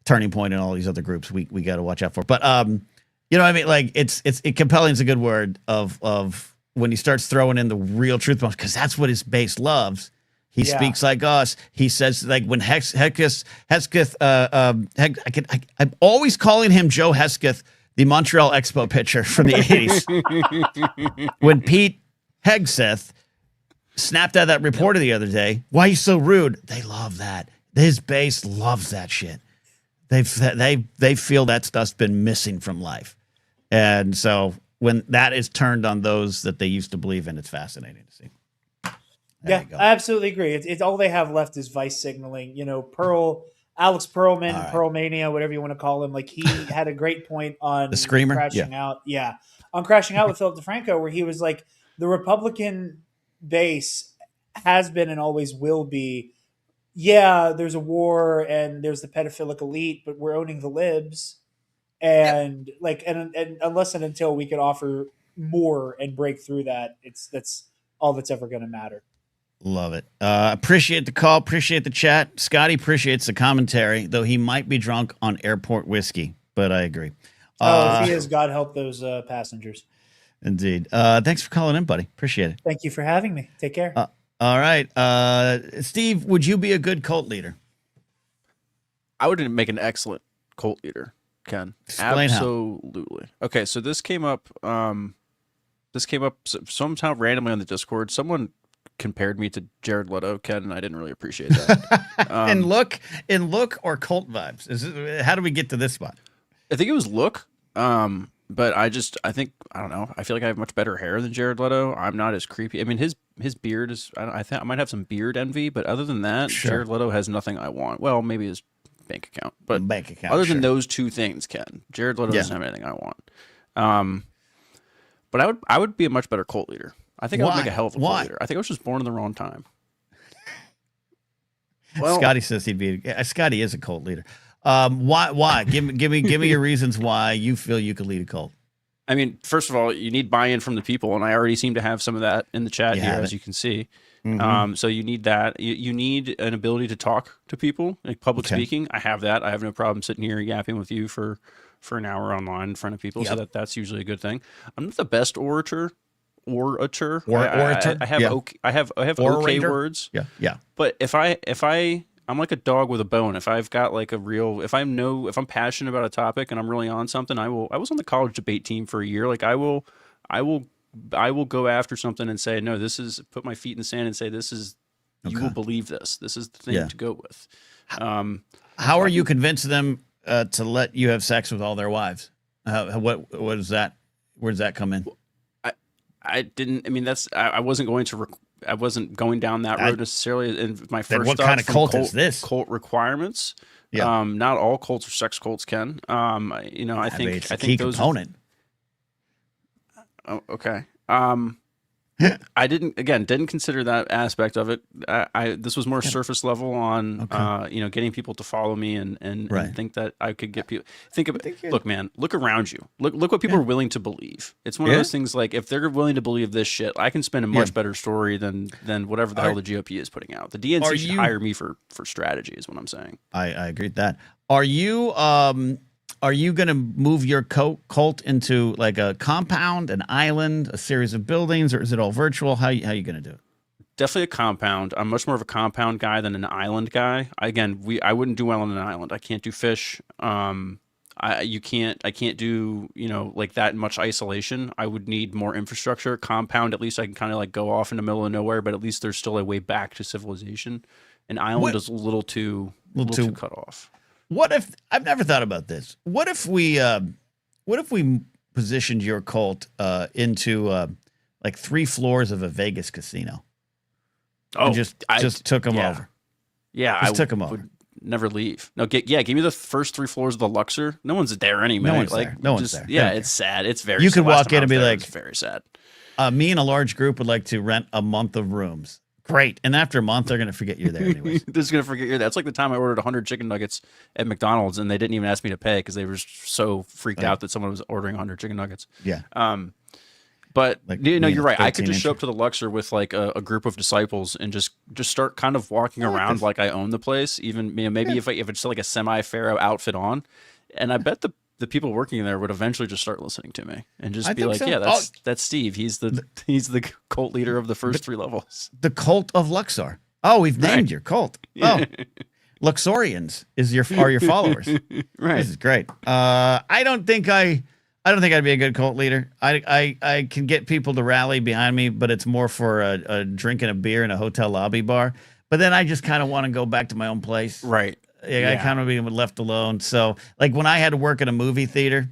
Turning Point and all these other groups we got to watch out for. But, you know what I mean? Like compelling is a good word of when he starts throwing in the real truth bombs, because that's what his base loves. He speaks like us. He says, like, when Hesketh, I'm always calling him Joe Hesketh, the Montreal Expo pitcher from the 80s. When Pete Hegseth snapped out that reporter the other day, why he's so rude, they love that. His base loves that shit. They feel that stuff's been missing from life, and so when that is turned on those that they used to believe in, it's fascinating to see. I absolutely agree. It's all they have left is vice signaling. You know, Alex Pearlman, All right. Pearlmania, whatever you want to call him. Like, he had a great point on The Screamer? Crashing Out. Yeah, on Crashing Out with Philip DeFranco, where he was like, the Republican base has been and always will be. Yeah, there's a war and there's the pedophilic elite, but we're owning the libs, and and unless and until we can offer more and break through that, that's all that's ever going to matter. Love it. Appreciate the call. Appreciate the chat. Scotty appreciates the commentary, though he might be drunk on airport whiskey, but I agree. If he is, God help those passengers. Indeed. Thanks for calling in, buddy. Appreciate it. Thank you for having me. Take care. All right. Steve, would you be a good cult leader? I would make an excellent cult leader, Ken. Explain Absolutely. How. Okay, so this came up sometime randomly on the Discord. Someone compared me to Jared Leto, Ken, and I didn't really appreciate that. In look or cult vibes? How do we get to this spot? I think it was look. But I don't know. I feel like I have much better hair than Jared Leto. I'm not as creepy. I mean, his beard is. I think I might have some beard envy, but other than that, Sure. Jared Leto has nothing I want. Well, maybe his bank account, but Bank account, other sure. than those two things, Ken, Jared Leto doesn't have anything I want. But I would be a much better cult leader. I think I would make a hell of a cult leader. I think I was just born in the wrong time. Well, Scotty says he'd be. Scotty is a cult leader. Why? Give me your reasons why you feel you could lead a cult. I mean, first of all, you need buy-in from the people, and I already seem to have some of that in the chat here, as you can see. Mm-hmm. So you need that. You need an ability to talk to people, like public speaking. I have that. I have no problem sitting here yapping with you for an hour online in front of people. Yep. So that's usually a good thing. I'm not the best orator. I have okay words. Yeah. But if I'm like a dog with a bone. If I've got like if I'm passionate about a topic and I'm really on something, I was on the college debate team for a year. Like I will go after something and say, no, put my feet in the sand and say, this is, you will believe this. This is the thing to go with. How are you convincing them to let you have sex with all their wives? What is that? Where does that come in? I wasn't going down that road necessarily. In my first, what kind of cult is this? Cult requirements. Yeah. Not all cults are sex cults, Ken. I think it's a key component. Okay. I didn't consider that aspect of it. This was more surface level on, getting people to follow me and think that I could get people. Look, man, look around you. Look what people are willing to believe. It's one of those things. Like, if they're willing to believe this shit, I can spin a much better story than whatever the hell the GOP is putting out. The DNC should hire me for strategy, is what I'm saying. I agree with that. Are you going to move your cult into like a compound, an island, a series of buildings, or is it all virtual? How you going to do it? Definitely a compound. I'm much more of a compound guy than an island guy. Again, I wouldn't do well on an island. I can't do fish. I can't do, like that much isolation. I would need more infrastructure. Compound, at least I can kind of like go off in the middle of nowhere, but at least there's still a way back to civilization. An island is a little too cut off. What if, I've never thought about this. What if we positioned your cult into like 3 floors of a Vegas casino? Oh, and just took them over. Yeah, I took them over. Would never leave. No, give me the first 3 floors of the Luxor. No one's there anyway. No one's there. No one's there. Yeah, it's sad. It's very. You could walk in and be like, it's very sad. Me and a large group would like to rent a month of rooms. Great. And after a month, they're going to forget you're there anyways. They're just going to forget you're there. That's like the time I ordered 100 chicken nuggets at McDonald's and they didn't even ask me to pay because they were so freaked out that someone was ordering 100 chicken nuggets. Yeah. But you're right. I could just show up to the Luxor with like a group of disciples and just start kind of walking around like I own the place. Even maybe if it's like a semi-pharaoh outfit on, and I bet the people working there would eventually just start listening to me and just be like, yeah, that's Steve. He's the cult leader of the first 3 levels. The cult of Luxor. Oh, we've named your cult. Oh, Luxorians are your followers. Right. This is great. I don't think I'd be a good cult leader. I can get people to rally behind me, but it's more for a drinking a beer in a hotel lobby bar. But then I just kind of want to go back to my own place. Right. I kind of being left alone. So like when I had to work in a movie theater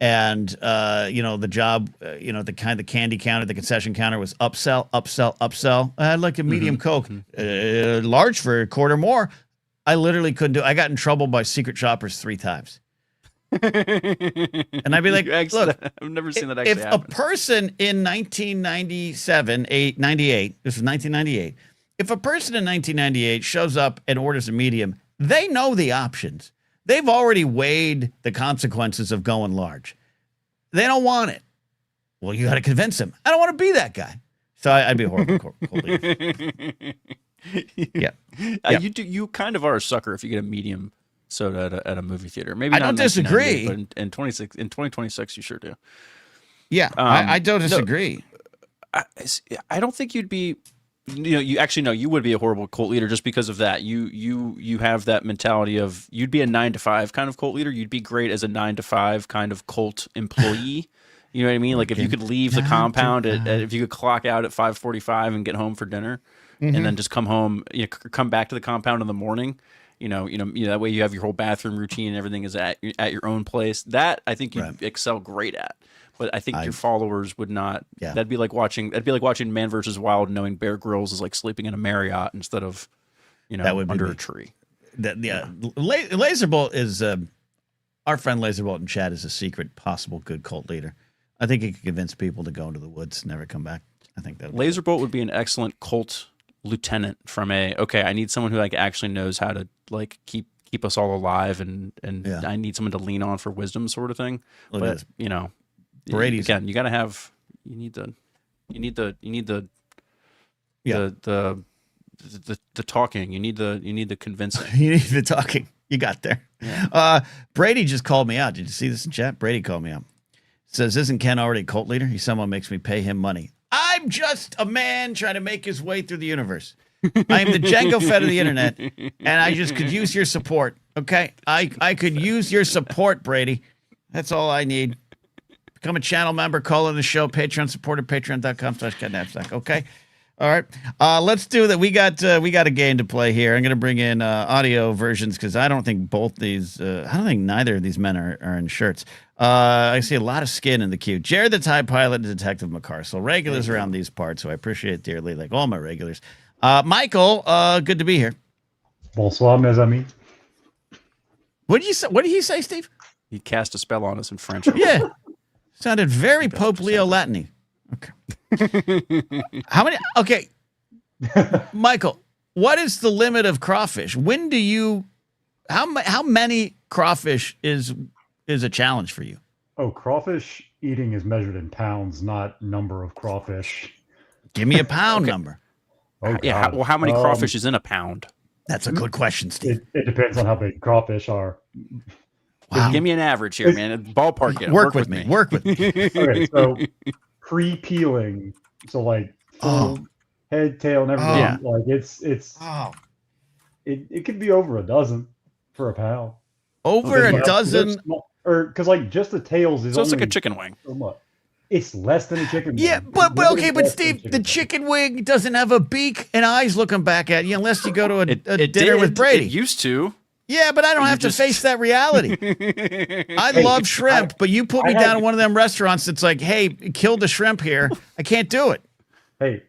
and, the job, the candy counter, the concession counter was upsell. I had like a medium Coke, large for a quarter more. I literally couldn't do it. I got in trouble by secret shoppers 3 times. And I'd be like, look, I've never seen that actually if happen. a person in 1997, 98, this was 1998, if a person in 1998 shows up and orders a medium, they know the options. They've already weighed the consequences of going large. They don't want it. Well, you got to convince them. I don't want to be that guy. So I'd be a horrible cold leader. Yeah. You kind of are a sucker if you get a medium soda at a movie theater. Maybe I not don't disagree, but in 2026 you sure do. Yeah, I don't disagree. I don't think you'd be. You would be a horrible cult leader just because of that. You have that mentality of you'd be a 9 to 5 kind of cult leader. You'd be great as a 9 to 5 kind of cult employee. You know what I mean? Like if you could leave the compound if you could clock out at 5:45 and get home for dinner, and then just come home, come back to the compound in the morning. That way you have your whole bathroom routine and everything is at your own place. That I think you'd excel great at. But I think your followers would not. Yeah. That'd be like watching Man vs. Wild, knowing Bear Grylls is like sleeping in a Marriott instead of, that would under a tree. Laserbolt is our friend Laserbolt in chat is a secret possible good cult leader. I think he could convince people to go into the woods and never come back. I think that Laserbolt would be an excellent cult lieutenant from I need someone who like actually knows how to like keep us all alive and I need someone to lean on for wisdom sort of thing. But Brady's again, you got to have you need the talking. You need the convincing. You need the talking. You got there. Yeah. Brady just called me out. Did you see this in chat? Brady called me out. Says, isn't Ken already a cult leader? He someone makes me pay him money. I'm just a man trying to make his way through the universe. I am the Django Fett of the internet, and I just could use your support. Okay, I could use your support, Brady. That's all I need. Become a channel member, call in the show, Patreon supporter, patreon.com/Napzok. Okay. All right. Let's do that. We got a game to play here. I'm going to bring in audio versions because I don't think neither of these men are in shirts. I see a lot of skin in the queue. Jared the TIE Pilot and Detective McCarcel. Regulars around these parts, who I appreciate dearly, like all my regulars. Michael, good to be here. Bonsoir, mes amis. What did you say? What did he say, Steve? He cast a spell on us in French. Yeah. Sounded very Pope Leo Latin-y. Okay. How many? Okay. Michael, what is the limit of crawfish? When do you, how many crawfish is a challenge for you? Oh, crawfish eating is measured in pounds, not number of crawfish. Give me a pound number. Oh, yeah. Well, how many crawfish is in a pound? That's a good question, Steve. It depends on how big crawfish are. Wow. Give me an average here, man. Ballpark it. Work with me. Work with me. Okay, so pre-peeling, so like full head, tail, and everything. Like it could be over a dozen for a pound. Over a dozen, or because like just the tails is. So it's like a chicken wing. So much. It's less than a chicken wing. Yeah, but okay, but Steve, the chicken wing doesn't have a beak and eyes looking back at you unless you go to a dinner with Brady. It used to. Yeah, but I don't have to face that reality. I love shrimp, but you put me down at one of them restaurants that's like, hey, kill the shrimp here. I can't do it. Hey,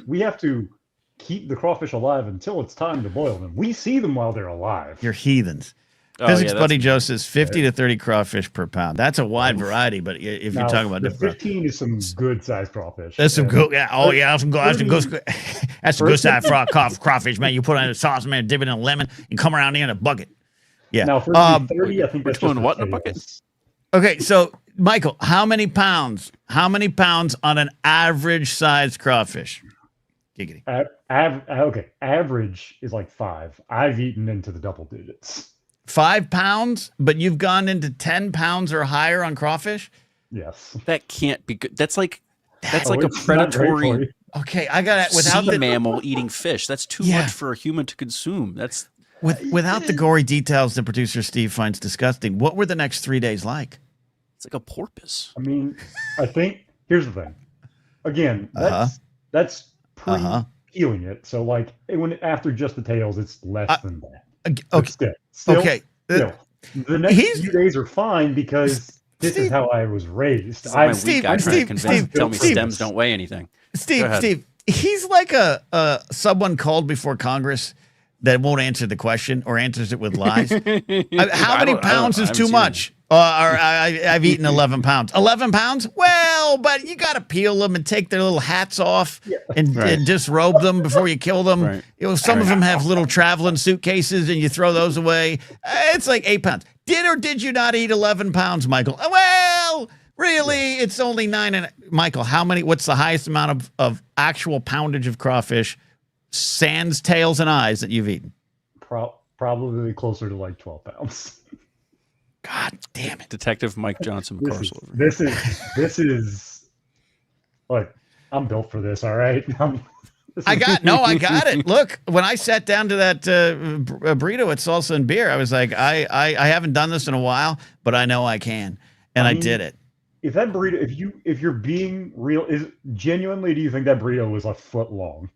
we have to keep the crawfish alive until it's time to boil them. We see them while they're alive. You're heathens. Physics Buddy Joe says 50 to 30 crawfish per pound. That's a wide variety, but if you're talking about different 15 is some good sized crawfish. That's some good. Yeah. Oh yeah, that's some good sized crawfish, man. You put it in a sauce, man, dip it in a lemon, and come around here in a bucket. Yeah. Now for 30, I think that's just what in a bucket. Okay, so Michael, how many pounds? How many pounds on an average sized crawfish? Giggity. Okay, average is like 5. I've eaten into the double digits. 5 pounds, but you've gone into 10 pounds or higher on crawfish? Yes. That can't be good. That's like a predatory. Okay, I got it. Without the mammal eating fish. That's too much for a human to consume. That's without the gory details that producer Steve finds disgusting. What were the next 3 days like? It's like a porpoise. I mean, I think here's the thing. Again, that's pre-peeling it. So like after just the tails, it's less than that. But still, okay. the next few days are fine because this is how I was raised. It's like my weak guy trying to convince, tell me stems don't weigh anything. Steve, he's like someone called before Congress that won't answer the question or answers it with lies. How many pounds is too much? I've eaten 11 pounds. 11 pounds? Well, but you got to peel them and take their little hats off and disrobe them before you kill them. Right. Some of them have little traveling suitcases and you throw those away. It's like 8 pounds. Did or did you not eat 11 pounds, Michael? Well, really, it's only 9. Michael, what's the highest amount of actual poundage of crawfish, sans, tails, and eyes that you've eaten? Probably closer to like 12 pounds. God damn it. Detective Mike Johnson. This is like, I'm built for this, all right? I got it. Look, when I sat down to that burrito at Salsa and Beer, I was like, I haven't done this in a while, but I know I can. And I did it. If that burrito, if you're being real, genuinely, do you think that burrito was a foot long?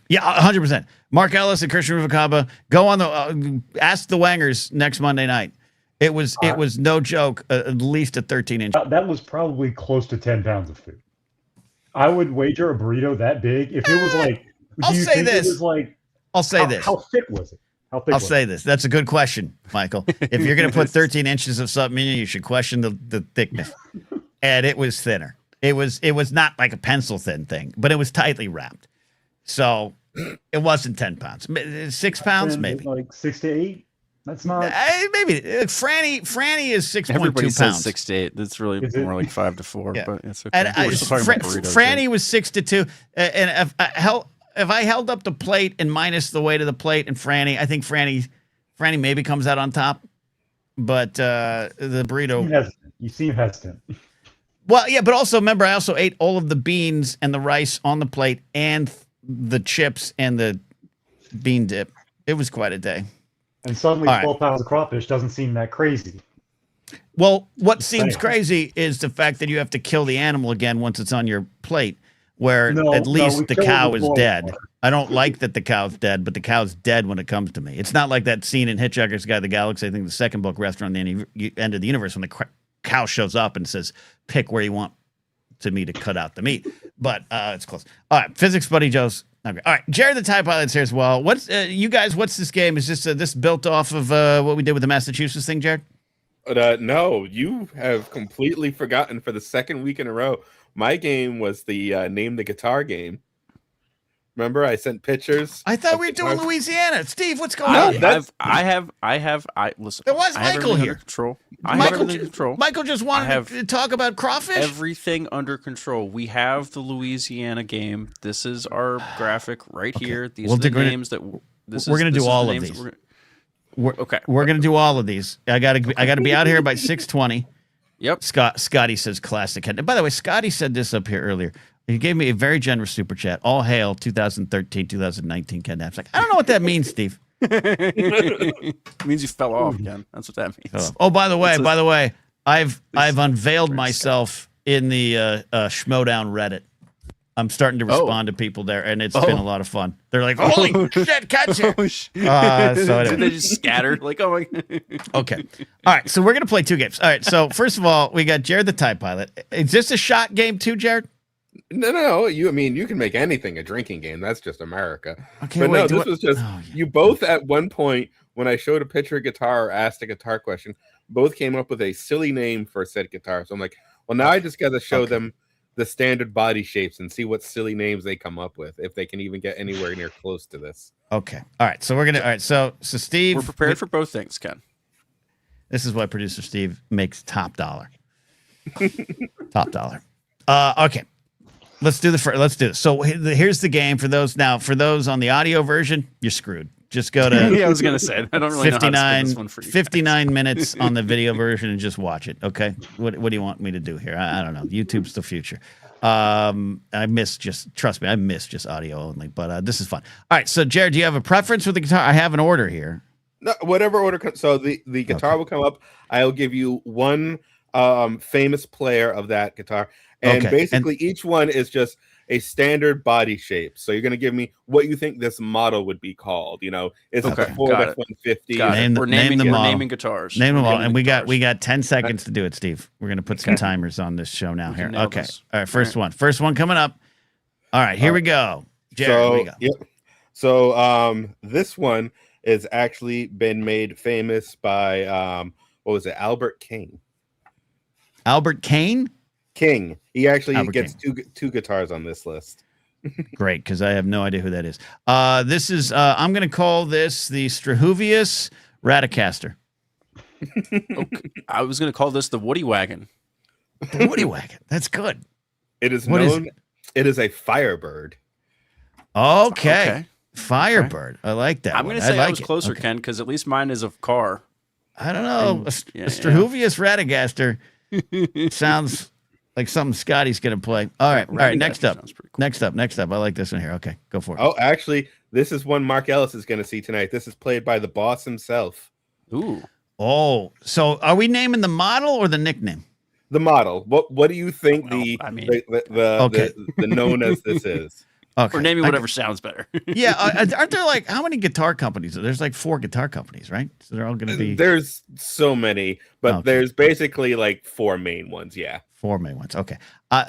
Yeah, 100%. Mark Ellis and Christian Ruvacaba, go on ask the Wangers next Monday night. It was no joke, at least a 13 inch. That was probably close to 10 pounds of food. I would wager a burrito that big. If it was like, I'll say this. How thick was it? I'll say this. That's a good question, Michael. If you're going to put 13 inches of something in you should question the thickness. And it was thinner. It was not like a pencil thin thing, but it was tightly wrapped. So it wasn't 10 pounds. 6 pounds, maybe. Like 6 to 8. That's not. Maybe Franny is 6.2 pounds. Everybody says 6 to 8. That's really more like 5 to 4. Yeah. But it's okay. And Franny was 6 to 2. And if I held up the plate and minus the weight of the plate and Franny, I think Franny maybe comes out on top. But the burrito. You seem hesitant. Well, yeah, but also remember, I also ate all of the beans and the rice on the plate and the chips and the bean dip. It was quite a day. And suddenly 12 pounds of crawfish doesn't seem that crazy. Well, what seems crazy is the fact that you have to kill the animal again once it's on your plate, where at least the cow is dead. I don't like that the cow's dead, but the cow's dead when it comes to me. It's not like that scene in Hitchhiker's Guide to the Galaxy, I think the second book, Restaurant at the End of the Universe, when the cow shows up and says, pick where you want me to cut out the meat. But it's close. All right, Physics Buddy Joe's. Okay. All right, Jared the TIE Pilot's here as well. What's what's this game? Is this built off of what we did with the Massachusetts thing, Jared? No, you have completely forgotten for the second week in a row. My game was the Name the Guitar game. Remember, I sent pictures. I thought we were doing Louisiana. Steve, what's going on? Listen. There was Michael here. Control. Michael just wanted to talk about crawfish. Everything under control. We have the Louisiana game. This is our graphic right here. These are the names that we're going to do all of these. We're going to do all of these. I got to be out here by 6:20. Yep. Scotty says classic. And by the way, Scotty said this up here earlier. He gave me a very generous super chat. All hail 2013, 2019 Ken Napzok. I don't know what that means, Steve. It means you fell off, Ken. That's what that means. Oh, by the way, I've unveiled myself in the Schmodown Reddit. I'm starting to respond to people there, and it's been a lot of fun. They're like, "Holy shit, catch it!" So anyway. They just scattered like, "Oh my." Okay, all right. So we're gonna play 2 games. All right. So first of all, we got Jared the TIE Pilot. Is this a shot game too, Jared? No. You can make anything a drinking game. That's just America. Okay, but wait, no, this was just you both at one point when I showed a picture of guitar or asked a guitar question, both came up with a silly name for said guitar. So I'm like, well, now I just got to show them the standard body shapes and see what silly names they come up with, if they can even get anywhere near close to this. Okay. All right. So we're gonna. All right. So Steve, we're prepared for both things, Ken. This is why producer Steve makes top dollar. Top dollar. Okay. Let's do this. So here's the game for those on the audio version. You're screwed. Just go to. Yeah, I was gonna say I don't really know how to spin this one for you. 59 minutes on the video version and just watch it. Okay. What do you want me to do here? I don't know. YouTube's the future. Trust me, I miss just audio only. But this is fun. All right. So Jared, do you have a preference with the guitar? I have an order here. No, whatever order. So the guitar will come up. I'll give you one famous player of that guitar. And basically each one is just a standard body shape. So you're going to give me what you think this model would be called. You know, is it the Ford F-150? We're naming guitars. Name them all, and we got 10 seconds to do it, Steve. We're going to put some timers on this show now. Here, okay. All right, first one coming up. All right, here we go. Jared, here we go. Yep. So this one has actually been made famous by what was it? Albert King. Albert Kane? King. He actually Albert gets King. two guitars on this list. Great, because I have no idea who that is. This is I'm going to call this the Strahuvius Radicaster. Okay. I was going to call this the Woody Wagon. The Woody Wagon. That's good. It is known. It is a Firebird. Okay. Firebird. I like that. I'm going to say I was closer, Ken, because at least mine is a car. I don't know. A Strahuvius Radagaster sounds like something Scotty's going to play. All right. Next up. Cool. Next up. I like this one here. Okay. Go for it. Oh, actually, this is one Mark Ellis is going to see tonight. This is played by the boss himself. Ooh. Oh, so are we naming the model or the nickname? The model. What do you think the known as this is? Okay. Or naming whatever sounds better. Yeah. Aren't there like, how many guitar companies? There's like 4 guitar companies, right? So they're all going to be. There's so many, but there's basically like 4 main ones. Yeah. 4 main ones. Okay.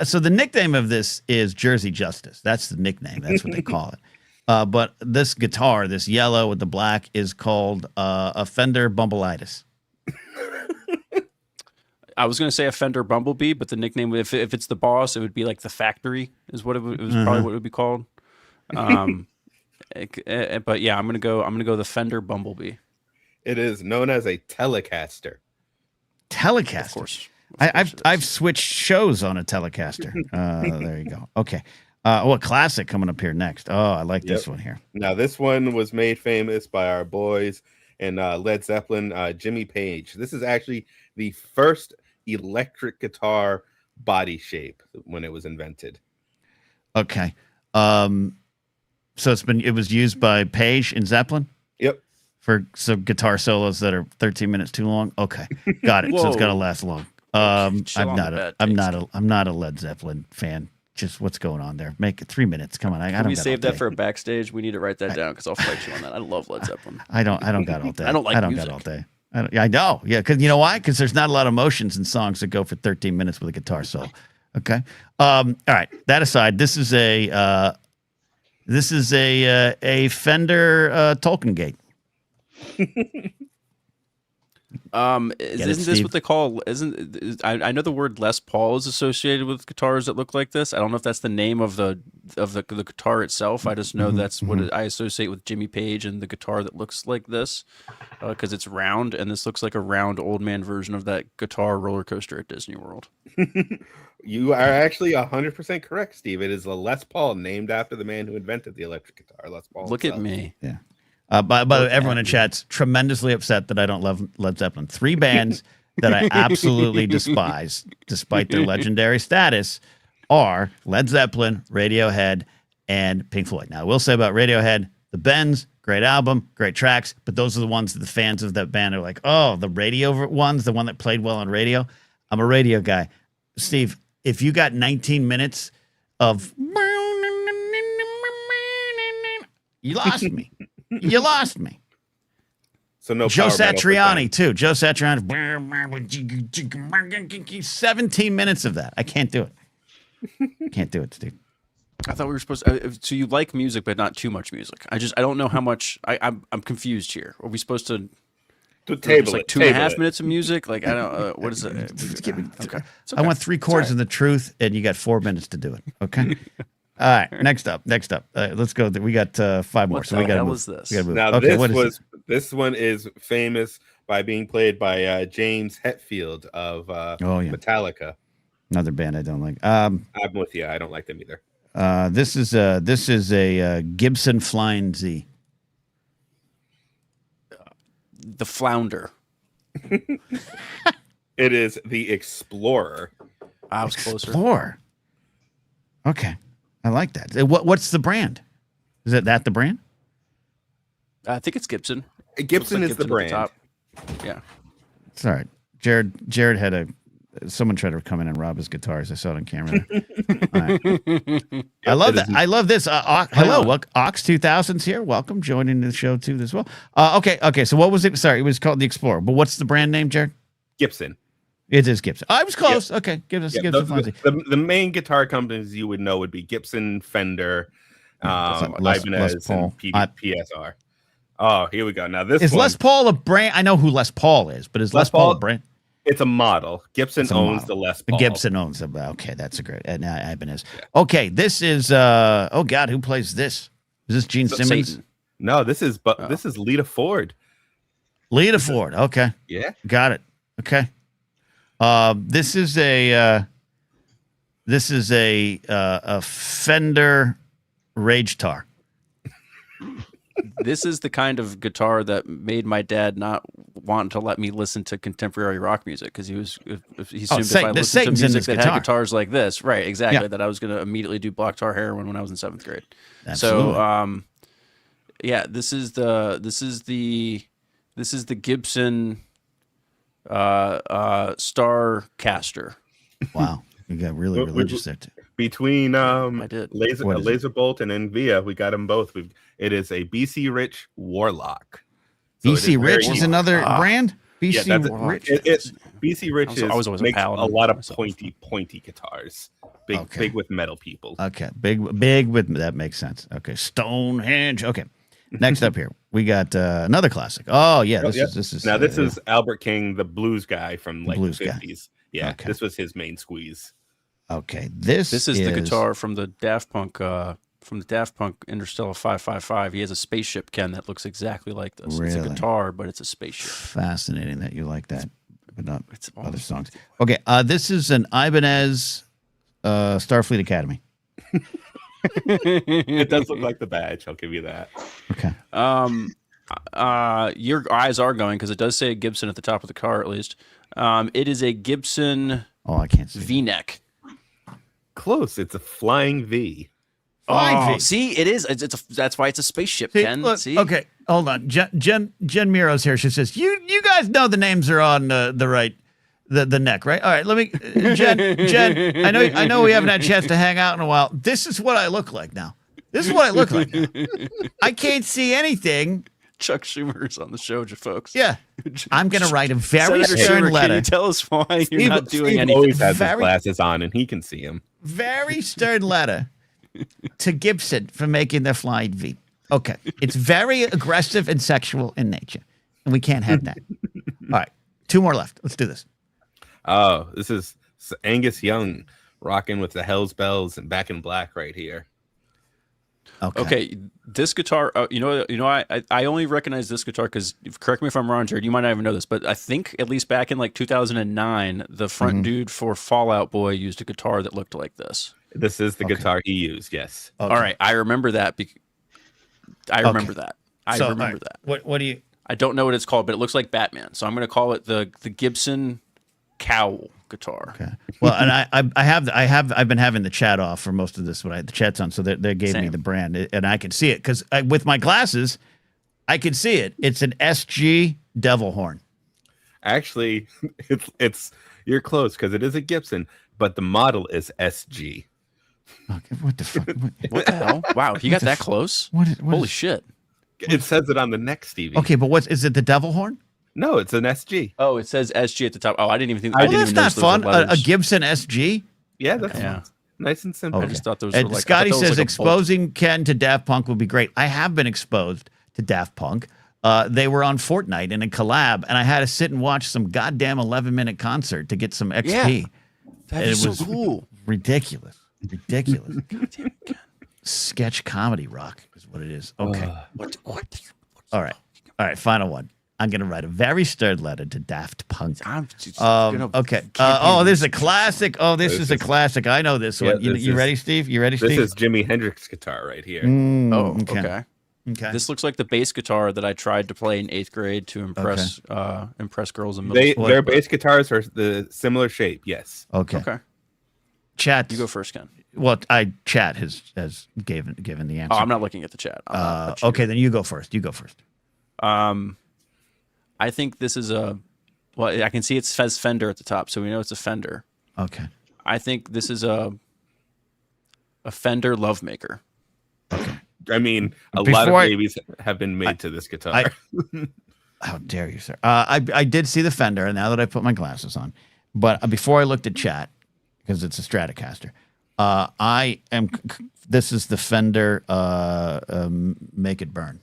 So the nickname of this is Jersey Justice. That's the nickname. That's what they call it. But this guitar, this yellow with the black, is called a Fender Bumbleitis. I was going to say a Fender Bumblebee, but the nickname, if it's the boss, it would be like the Factory is what it was probably what it would be called. But yeah, I'm gonna go the Fender Bumblebee. It is known as a Telecaster. Telecaster, of course I've switched shows on a Telecaster. There you go. Okay. A classic coming up here next. Oh, I like this one here. Now, this one was made famous by our boys in Led Zeppelin, Jimmy Page. This is actually the first electric guitar body shape when it was invented. Okay. So it was used by Page in Zeppelin? Yep. For some guitar solos that are 13 minutes too long? Okay. Got it. So it's got to last long. I'm not a Led Zeppelin fan. Just what's going on there? Make it 3 minutes. Come on. I don't. We save that for a backstage. We need to write that down because I'll fight you on that. I love Led Zeppelin. I don't got all day. I don't got all day. I know. Yeah, because you know why? Because there's not a lot of emotions in songs that go for 13 minutes with a guitar solo. Okay. All right. That aside, this is a Fender Tolkien Gate. Isn't this what they call? I know the word Les Paul is associated with guitars that look like this. I don't know if that's the name of the guitar itself. I just know that's what I associate with Jimmy Page and the guitar that looks like this, because it's round, and this looks like a round old man version of that guitar roller coaster at Disney World. You are actually 100% correct, Steve. It is a Les Paul named after the man who invented the electric guitar. Les Paul. Look at me. Yeah. By the way, everyone in chat's tremendously upset that I don't love Led Zeppelin. 3 bands that I absolutely despise, despite their legendary status, are Led Zeppelin, Radiohead, and Pink Floyd. Now, I will say about Radiohead, The Bends, great album, great tracks, but those are the ones that the fans of that band are like, oh, the radio ones, the one that played well on radio. I'm a radio guy. Steve, if you got 19 minutes of... You lost me. You lost me. So no Joe Satriani too. Joe Satriani. 17 minutes of that. I can't do it. Can't do it, Steve. I thought we were supposed to. So you like music, but not too much music. I don't know how much. I'm confused here. Are we supposed to? Table like 2.5 minutes of music. Like I don't. What is it? Okay. I want 3 chords of the truth, and you got 4 minutes to do it. Okay. All right. Next up. Let's go. We got 5 more. So we got to move. This? Now this one is famous by being played by James Hetfield of Metallica. Another band I don't like. I'm with you. I don't like them either. This is a Gibson Flying Z. The Flounder. It is the Explorer. I was closer. Explorer. Okay. I like that. What's the brand? Is that the brand? I think it's Gibson. Gibson is the brand. Yeah. It's all right. Jared had Someone tried to come in and rob his guitars. I saw it on camera. All right. I love that. I love this. Hello, Ox 2000's here. Welcome, joining the show too as well. Okay. So what was it? Sorry, it was called the Explorer. But what's the brand name, Jared? Gibson. It is Gibson. I was close. Yep. Okay, Gibson. The main guitar companies you would know would be Gibson, Fender, Ibanez, and PSR. Oh, here we go. Now this is Les Paul a brand. I know who Les Paul is, but is Les Paul a brand? It's a model. Gibson owns the Les Paul. Gibson owns them. Okay, that's a great. Ibanez. Yeah. Okay, this is. Oh God, who plays this? Is this Gene Simmons? Satan. No, this is. This is Lita Ford. Lita Ford. Okay. Yeah. Got it. Okay. This is a Fender Rage Tar. This is the kind of guitar that made my dad not want to let me listen to contemporary rock music because he assumed if I listened to music that had guitars like this, right? Exactly, that I was going to immediately do black tar heroin when I was in 7th grade. Absolutely. So, this is the Gibson Starcaster. Wow, you got really religious there too. Between Laser Bolt and Envia, we got them both. It is a BC Rich Warlock. So BC Rich is another brand. BC Rich. BC Rich makes a lot of pointy guitars. Big with metal people. Okay, big with that makes sense. Okay, Stonehenge. Okay, next up here we got another classic. Oh yeah, this is Albert King, the blues guy from like the 50s. Yeah, okay. This was his main squeeze. Okay, this is the guitar from the Daft Punk Interstellar 555. He has a spaceship, Ken, that looks exactly like this. Really? It's a guitar, but it's a spaceship. Fascinating that you like that, but not other songs. Okay, this is an Ibanez Starfleet Academy. It does look like the badge. I'll give you that. Okay. Your eyes are going because it does say Gibson at the top of the car, at least. It is a Gibson. Oh, I can't see V-neck. Close. It's a flying V. Flying V. See, it is. That's why it's a spaceship, Ken. Look, see? Okay, hold on. Jen Miro's here. She says, "You guys know the names are on the right, the neck, right? All right, let me, Jen. I know we haven't had a chance to hang out in a while. This is what I look like now. This is what I look like now. I can't see anything." Chuck Schumer's on the show, folks. Yeah. I'm going to write a very stern letter. Can you tell us why you're not doing anything? He always has his glasses on, and he can see him. Very stern letter to Gibson for making the flying V. Okay. It's very aggressive and sexual in nature, and we can't have that. All right. 2 more left. Let's do this. Oh, this is Angus Young rocking with the Hell's Bells and Back in Black right here. Okay, this guitar, I only recognize this guitar because, correct me if I'm wrong, Jared, you might not even know this, but I think at least back in like 2009, the front dude for Fall Out Boy used a guitar that looked like this. This is the guitar he used, yes. Okay. All right, I remember that. I remember that. What do you... I don't know what it's called, but it looks like Batman, so I'm going to call it the Gibson Cowl guitar. Okay. Well, and I've been having the chat off for most of this. The chat's on, so they gave me the brand, and I can see it because with my glasses, I can see it. It's an SG Devil Horn. Actually, it's you're close because it is a Gibson, but the model is SG. Okay, what the fuck? What the hell? Wow, you got that close? Holy shit! It says it on the neck, Stevie. Okay, but is it the Devil Horn? No, it's an SG. Oh, it says SG at the top. Oh, I didn't even think. That's not fun. A Gibson SG. Yeah, that's fun. Nice and simple. Okay. I just thought those were like. Scotty says exposing Ken to Daft Punk would be great. I have been exposed to Daft Punk. They were on Fortnite in a collab, and I had to sit and watch some goddamn 11-minute concert to get some XP. Yeah, that is so cool. Ridiculous. Goddamn, sketch comedy rock is what it is. Okay. What? All right. Final one. I'm going to write a very stern letter to Daft Punk. Okay. This is a classic. This is a classic. I know this one. You ready, Steve? You ready, Steve? This is Jimi Hendrix guitar right here. Okay. This looks like the bass guitar that I tried to play in 8th grade to impress girls in middle school. Their bass guitars are the similar shape. Yes. Okay. Chat. You go first, Ken. Well, chat has given the answer. Oh, I'm not looking at the chat. Okay, then you go first. I think this is a Well, I can see it says Fender at the top, so we know it's a Fender. Okay. I think this is a Fender Lovemaker. I mean, lot Before of I- babies have been made to this guitar. How dare you, sir? I did see the Fender, and now that I put my glasses on, but before I looked at chat, because it's a Stratocaster, this is the Fender Make It Burn.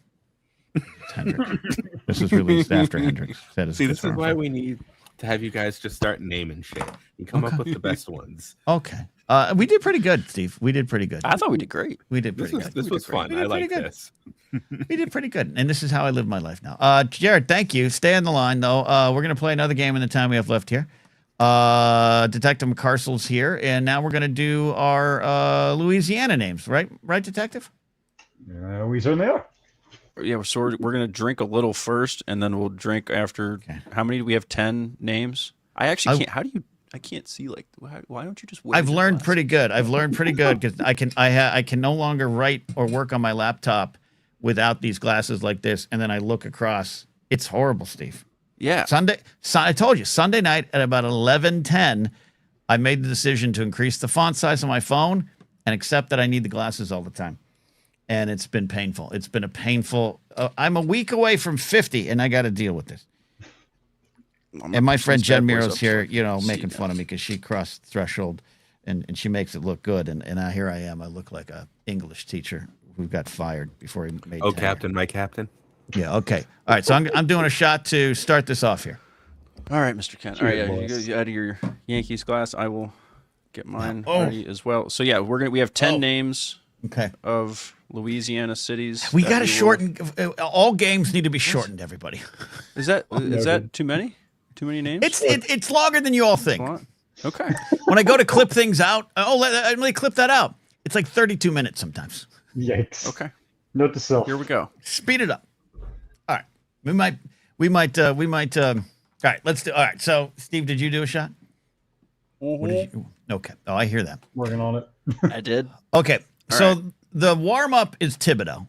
It's Hendrix. This was released after Hendrix. See, this is why we need to have you guys just start naming shit and come up with the best ones. Okay. We did pretty good, Steve. We did pretty good. I thought we did great. We did pretty good. This was fun. I like this. We did pretty good. And this is how I live my life now. Jared, thank you. Stay on the line, though. We're going to play another game in the time we have left here. Detective McCarsel's here. And now we're going to do our Louisiana names, right? Right, Detective? We certainly are. Yeah, so we're going to drink a little first, and then we'll drink after. Okay. How many do we have? 10 names? I actually can't. How do you? I can't see. Like, why don't you just wait? I've learned pretty good. I've learned pretty good because I can no longer write or work on my laptop without these glasses like this, and then I look across. It's horrible, Steve. Yeah. I told you, Sunday night at about 11:10, I made the decision to increase the font size on my phone and accept that I need the glasses all the time. And it's been painful. It's been a painful. I'm a week away from 50, and I got to deal with this. And my friend Jen Miro's here, making fun of me because she crossed the threshold, and she makes it look good. And here I am. I look like a English teacher who got fired before he made. Oh, tenure. Captain, my captain. Yeah. Okay. All right. So I'm doing a shot to start this off here. All right, Mr. Kent. All right, you out of your Yankees glass. I will get mine ready as well. So yeah, we have 10 names. Okay. Of Louisiana cities. We got to shorten. All games need to be shortened. Everybody. Is that too many? Too many names? It's longer than you all think. Okay. When I go to clip things out, let me clip that out. It's like 32 minutes sometimes. Yikes. Okay. Note to self. Here we go. Speed it up. All right. We might. All right. Let's do. All right. So, Steve, did you do a shot? What did you? Okay. Oh, I hear that. Working on it. I did. Okay. So the warm up is Thibodeau.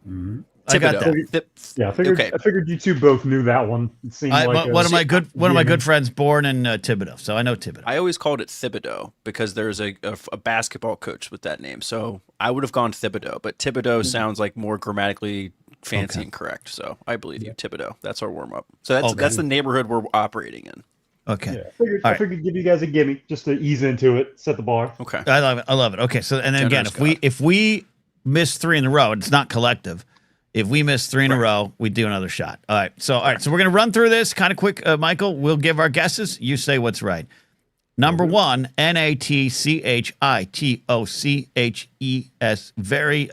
Mm-hmm. I got that. I figured you two both knew that one. It seemed like one of my good friends born in Thibodeau, so I know Thibodeau. I always called it Thibodeau because there's a basketball coach with that name, so I would have gone Thibodeau, but Thibodeau sounds like more grammatically fancy and correct. So I believe you, Thibodeau. That's our warm up. So that's the neighborhood we're operating in. Okay. Yeah, I figured give you guys a gimme just to ease into it, set the bar. Okay. I love it. Okay. So and then again, if we miss 3 in a row, it's not collective. If we miss 3 in a row, we do another shot. All right. So we're gonna run through this kind of quick, Michael. We'll give our guesses. You say what's right. Number 1, Natchitoches. Very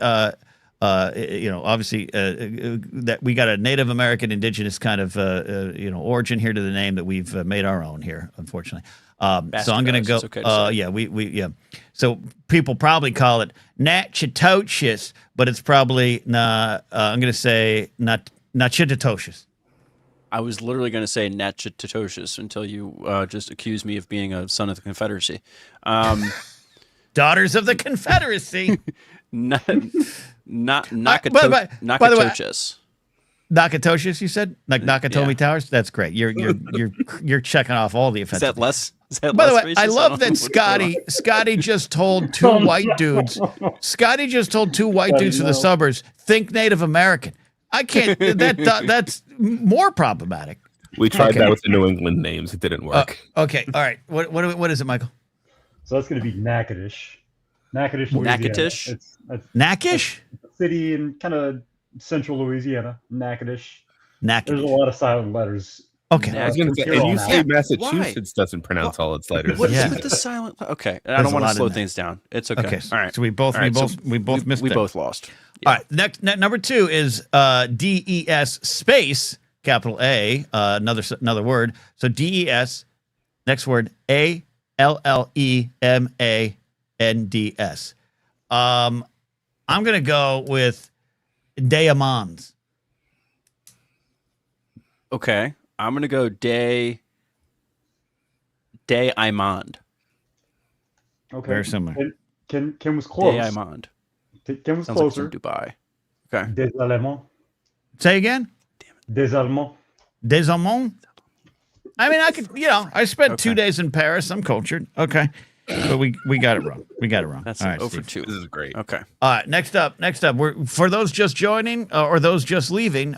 obviously that we got a Native American indigenous kind of origin here to the name that we've made our own here, unfortunately. So I'm going to go. Okay So people probably call it Natchitoches, but it's probably I'm going to say Natchitoches. I was literally going to say Natchitoches until you just accused me of being a son of the Confederacy. Daughters of the Confederacy. Nakatoches. Nakatoches, you said? Like Nakatomi Towers? That's great. You're checking off all the offensive. Is that By the way, racist? I love that Scotty just told two white dudes. Scotty just told 2 white dudes from the suburbs, think Native American. I can't. That's more problematic. We tried that with the New England names. It didn't work. Okay. All right. What is it, Michael? So that's going to be Natchitoches. Natchitoches. It's Natchitoches? a city in kind of central Louisiana. Natchitoches. Natchitoches. There's a lot of silent letters. Okay. I was going to say, and you say Massachusetts doesn't pronounce all its letters. What's with the silent? Okay, I don't want to slow things down. It's okay. Okay. All right. So we both missed. We both lost. Yeah. All right. Next, number 2 is DES space capital A. Another word. So DES. Next word ALLEMANDS. I'm gonna go with diamonds. Okay. I'm going to go Day Imond. Okay. Very similar. Kim was close. Day Imond. Kim was Sounds closer. like from Dubai. Okay. Des Allemands. Say again? Des Allemands. Des Allemands? I mean, I could, I spent 2 days in Paris. I'm cultured. Okay. But we got it wrong. We got it wrong. That's all right, over Steve. 2. This is great. Okay. All right, next up, for those just joining or those just leaving,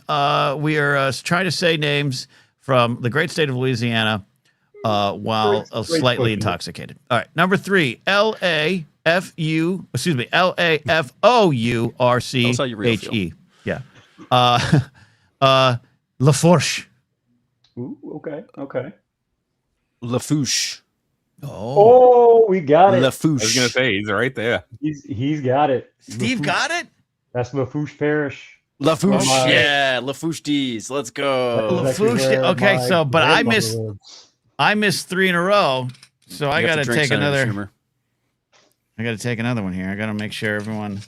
we are trying to say names from the great state of Louisiana while slightly intoxicated. All right, number 3, Lafourche. Yeah. Lafourche. Ooh, okay. Lafouche. Oh, we got it. I was Lafouche. gonna say he's right there. He's got it. Steve got it? That's Lafourche Parish. Lafouche. Oh, my. Yeah, Lafouche D's. Let's go. That's actually Lafourche. where Okay, my so but grandmother lives. I missed 3 in a row, so I You got have to drink take Senator another. Schumer. I got to take another one here. I got to make sure everyone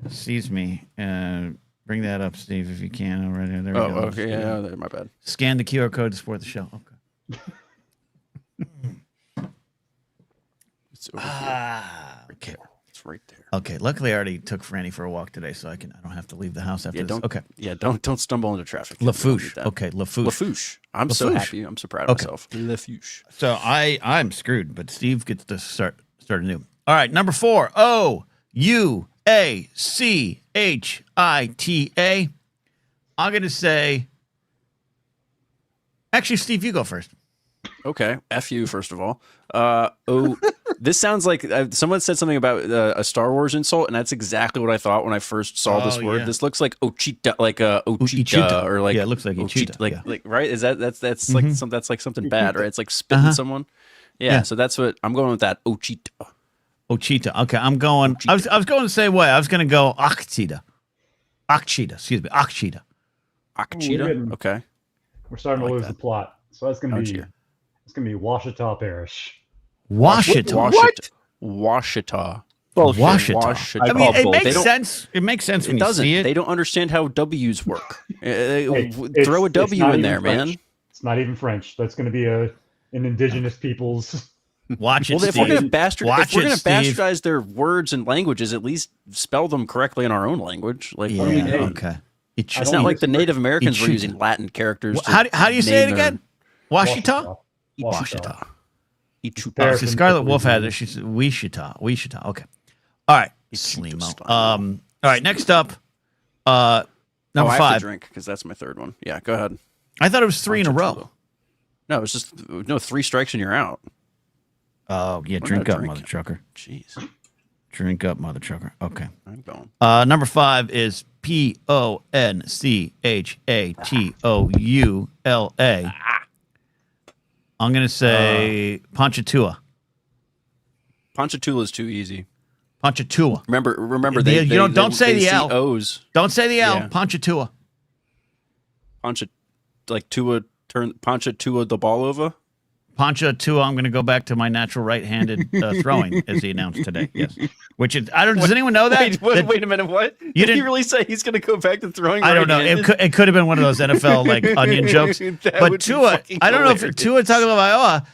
sees me. Bring that up, Steve, if you can already. There we Oh, go. okay. Yeah, my bad. Scan the QR code to support the show. Okay. It's over here. Okay. It's right there. Okay. Luckily, I already took Franny for a walk today, so I don't have to leave the house after this. Okay. Don't stumble into traffic. Lafourche. Okay, Lafourche. Lafouche. I'm so Lafouche. happy. I'm so proud of myself. Lafouche. So I'm screwed, but Steve gets to start anew. All right, number 4. Ouachita. I'm gonna say. Actually, Steve, you go first. Okay. F you, first of all. This sounds like someone said something about a Star Wars insult, and that's exactly what I thought when I first saw this word. Yeah. This looks like Ochita, like Ochita, or like it looks like Ochita. like Yeah. like right? Is that's like that's like something bad, right? It's like spitting someone. Yeah, so that's what I'm going with. That Ochita. Ochita. Okay, I'm going. I was going the same way. I was going to go Achita. Excuse me, Achita. Achita. Okay. We're starting to lose the plot. So that's gonna be dear. it's gonna be Ouachita Parish. Washita. Washita. Washita. Washita. I mean, it makes They don't- sense. It makes sense when It you doesn't. see it. They don't understand how W's work. It's Throw a W not in even there, French. man. It's not even French. That's gonna be an indigenous people's. Watch it, Well, if we're Steve. gonna Watch it, Steve. bastardize their words and languages, at least spell them correctly in our own language. Like, what are we Yeah. doing? Okay. It's not like the Native Americans were Ichita. using Latin characters. to How do you say it name their- again? Washita. Washita. There- See, Scarlet Wolf had it. She said Wishita. Okay. All right. Ichita Slimo. style. All right. Next up. Number I have to 5. drink because that's my third one. Yeah, go ahead. I thought it was 3 in a row. No, it's just 3 strikes and you're out. Oh yeah. We're Drink not up, mother drinking. trucker. Jeez, Drink up, mother trucker. Okay. I'm going. Number 5 is Ponchatoula. I'm gonna say Ponchatoula. Ponchatoula is too easy. Ponchatoula. Remember Yeah, they don't say they the see L. O's. Don't say the L. Yeah. Ponchatoula. Ponchatoula the ball over. Ponchatoula. I'm gonna go back to my natural right-handed throwing, as he announced today. Yes. Which is I don't. Does anyone know that? That- Wait a minute. What? Did he didn't- really say he's going to go back to throwing? I don't know. It could have been one of those NFL like onion jokes. That But would be Tua, fucking I don't know if hilarious. Tua Tagovailoa.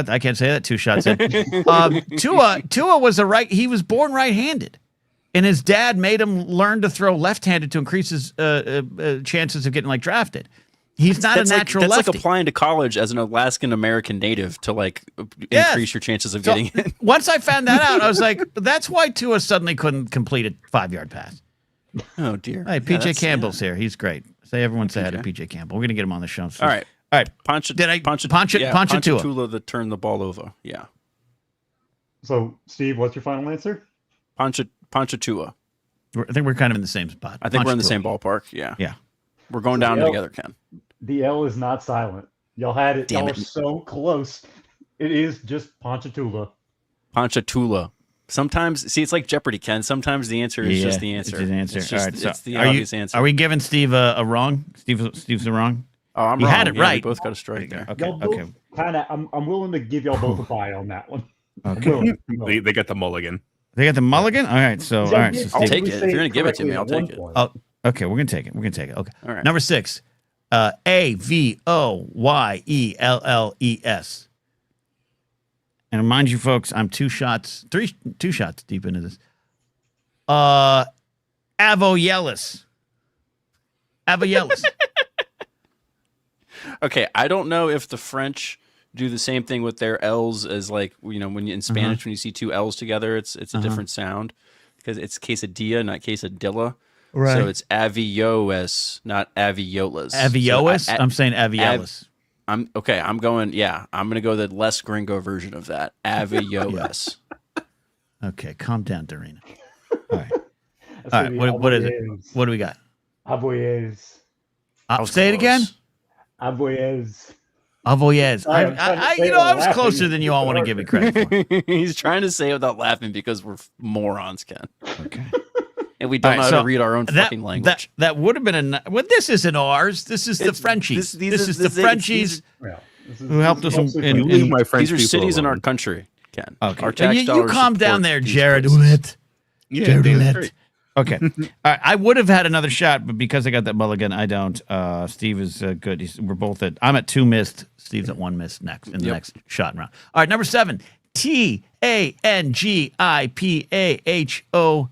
I can't say that 2 shots in. Tua was he was born right-handed, and his dad made him learn to throw left-handed to increase his chances of getting like drafted. He's not a natural that's lefty. like applying to college as an Alaskan American native to like Yes. increase your chances of So, getting in. once I found that out, I was like, that's why Tua suddenly couldn't complete a 5-yard pass. Oh dear. Hey, PJ Campbell's here. He's great. Everyone say hi to PJ Campbell. We're gonna get him on the show. All right. Ponchatoula that turned the ball over. Yeah. So, Steve, what's your final answer? Ponchatoula. I think we're kind of in the same spot. I think we're in the Ponchatoula. same ballpark. Yeah. Yeah. We're going down together, Ken. The L is not silent. Y'all had it. Damn Y'all it. are so close. It is just Ponchatoula. Ponchatoula. Sometimes, see, it's like Jeopardy, Ken. Sometimes the answer is just the answer. It's an answer. It's just, All right, so it's the obvious answer. Are we giving Steve a wrong? Steve's the wrong. Oh, I'm You wrong. had it Yeah, right. We both got a strike there. Okay. Y'all both Okay. kind of. I'm willing to give y'all both a bye on that one. Okay. They get the mulligan. They got the mulligan. All right. So Y'all all right. did So I'll Steve, take it. If you're gonna give it to me, I'll take it. oh, okay. We're gonna take it. Okay. All right. Number 6. Avoyelles. And mind you, folks, I'm 2 shots deep into this. Avoyelles. okay, I don't know if the French do the same thing with their L's as like, you know, when you, in Spanish, when you see two L's together, it's a different sound because it's quesadilla, not quesadilla. Right. So it's avios, not aviolas. Aviolas? So I'm saying aviolas. I'm going to go the less gringo version of that. Avios. Okay, calm down, Dorina. All right. All right, what is it? What do we got? Avoyez. Say it again. Avoyez. Avoyez. I was laughing. closer than you all want to give me credit for. He's trying to say it without laughing because we're morons, Ken. Okay. And we don't know how to read our own fucking language. That would have been well, this isn't ours. This is the Frenchies. This is the Frenchies who helped us in French these are cities in our country, Ken. Okay. Our tax You calm down there, Jared. Yeah, Jared that's Ouellette. great. Okay. All right. I would have had another shot, but because I got that mulligan, I don't. Steve is good. We're both at. I'm at 2 missed. Steve's at 1 missed next in the next shot round. All right. Number 7. TANGIPAHOA.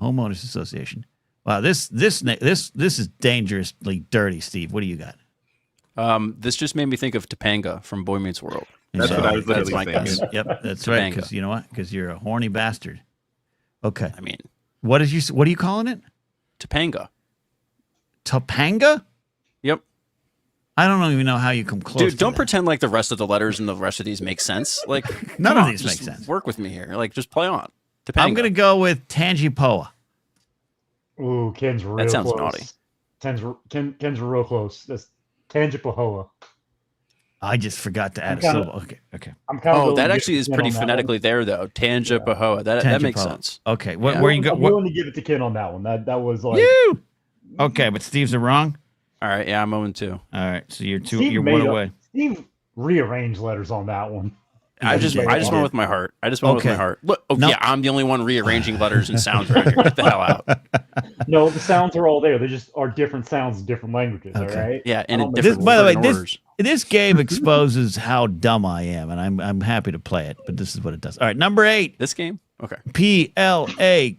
Homeowners Association. Wow. This is dangerously dirty, Steve. What do you got? This just made me think of Topanga from Boy Meets World. That's what I was That's literally my thinking. guess. Yep. That's right. Topanga. Because you know what? Because you're a horny bastard. Okay. I mean, What are you calling it? Topanga. Topanga? Yep. I don't even know how you come close. Dude, don't to pretend like the rest of the letters and the rest of these make sense. Like, None come of on, these just make sense. Work with me here. Like, just play on. Topanga. that. I'm gonna go with Tangipoa. Ooh, Ken's real sounds close. naughty. Ken's real close. That's Tangipahoa. I just forgot to add a kinda- syllable. Okay. I'm kind of. Oh, that actually is pretty phonetically there, though. Tangipahoa. That makes Tangipoa. sense. Okay. Yeah. Where you go? I'm willing to give it to Ken on that one. That was like. You. Okay, but Steve's are wrong. All right. Yeah, I'm 0-2. All right, so you're Steve you're made one up- away. Steve rearranged letters on that one. I just went with my heart. Look, No. yeah, I'm the only one rearranging letters and sounds right here. Get the hell out. No, the sounds are all there. They just are different sounds in different languages. Okay. All right. Yeah, and in This- different by the way, friggin' orders. This game exposes how dumb I am, and I'm happy to play it. But this is what it does. All right, number 8. This game? Okay. PLAQUEMINE.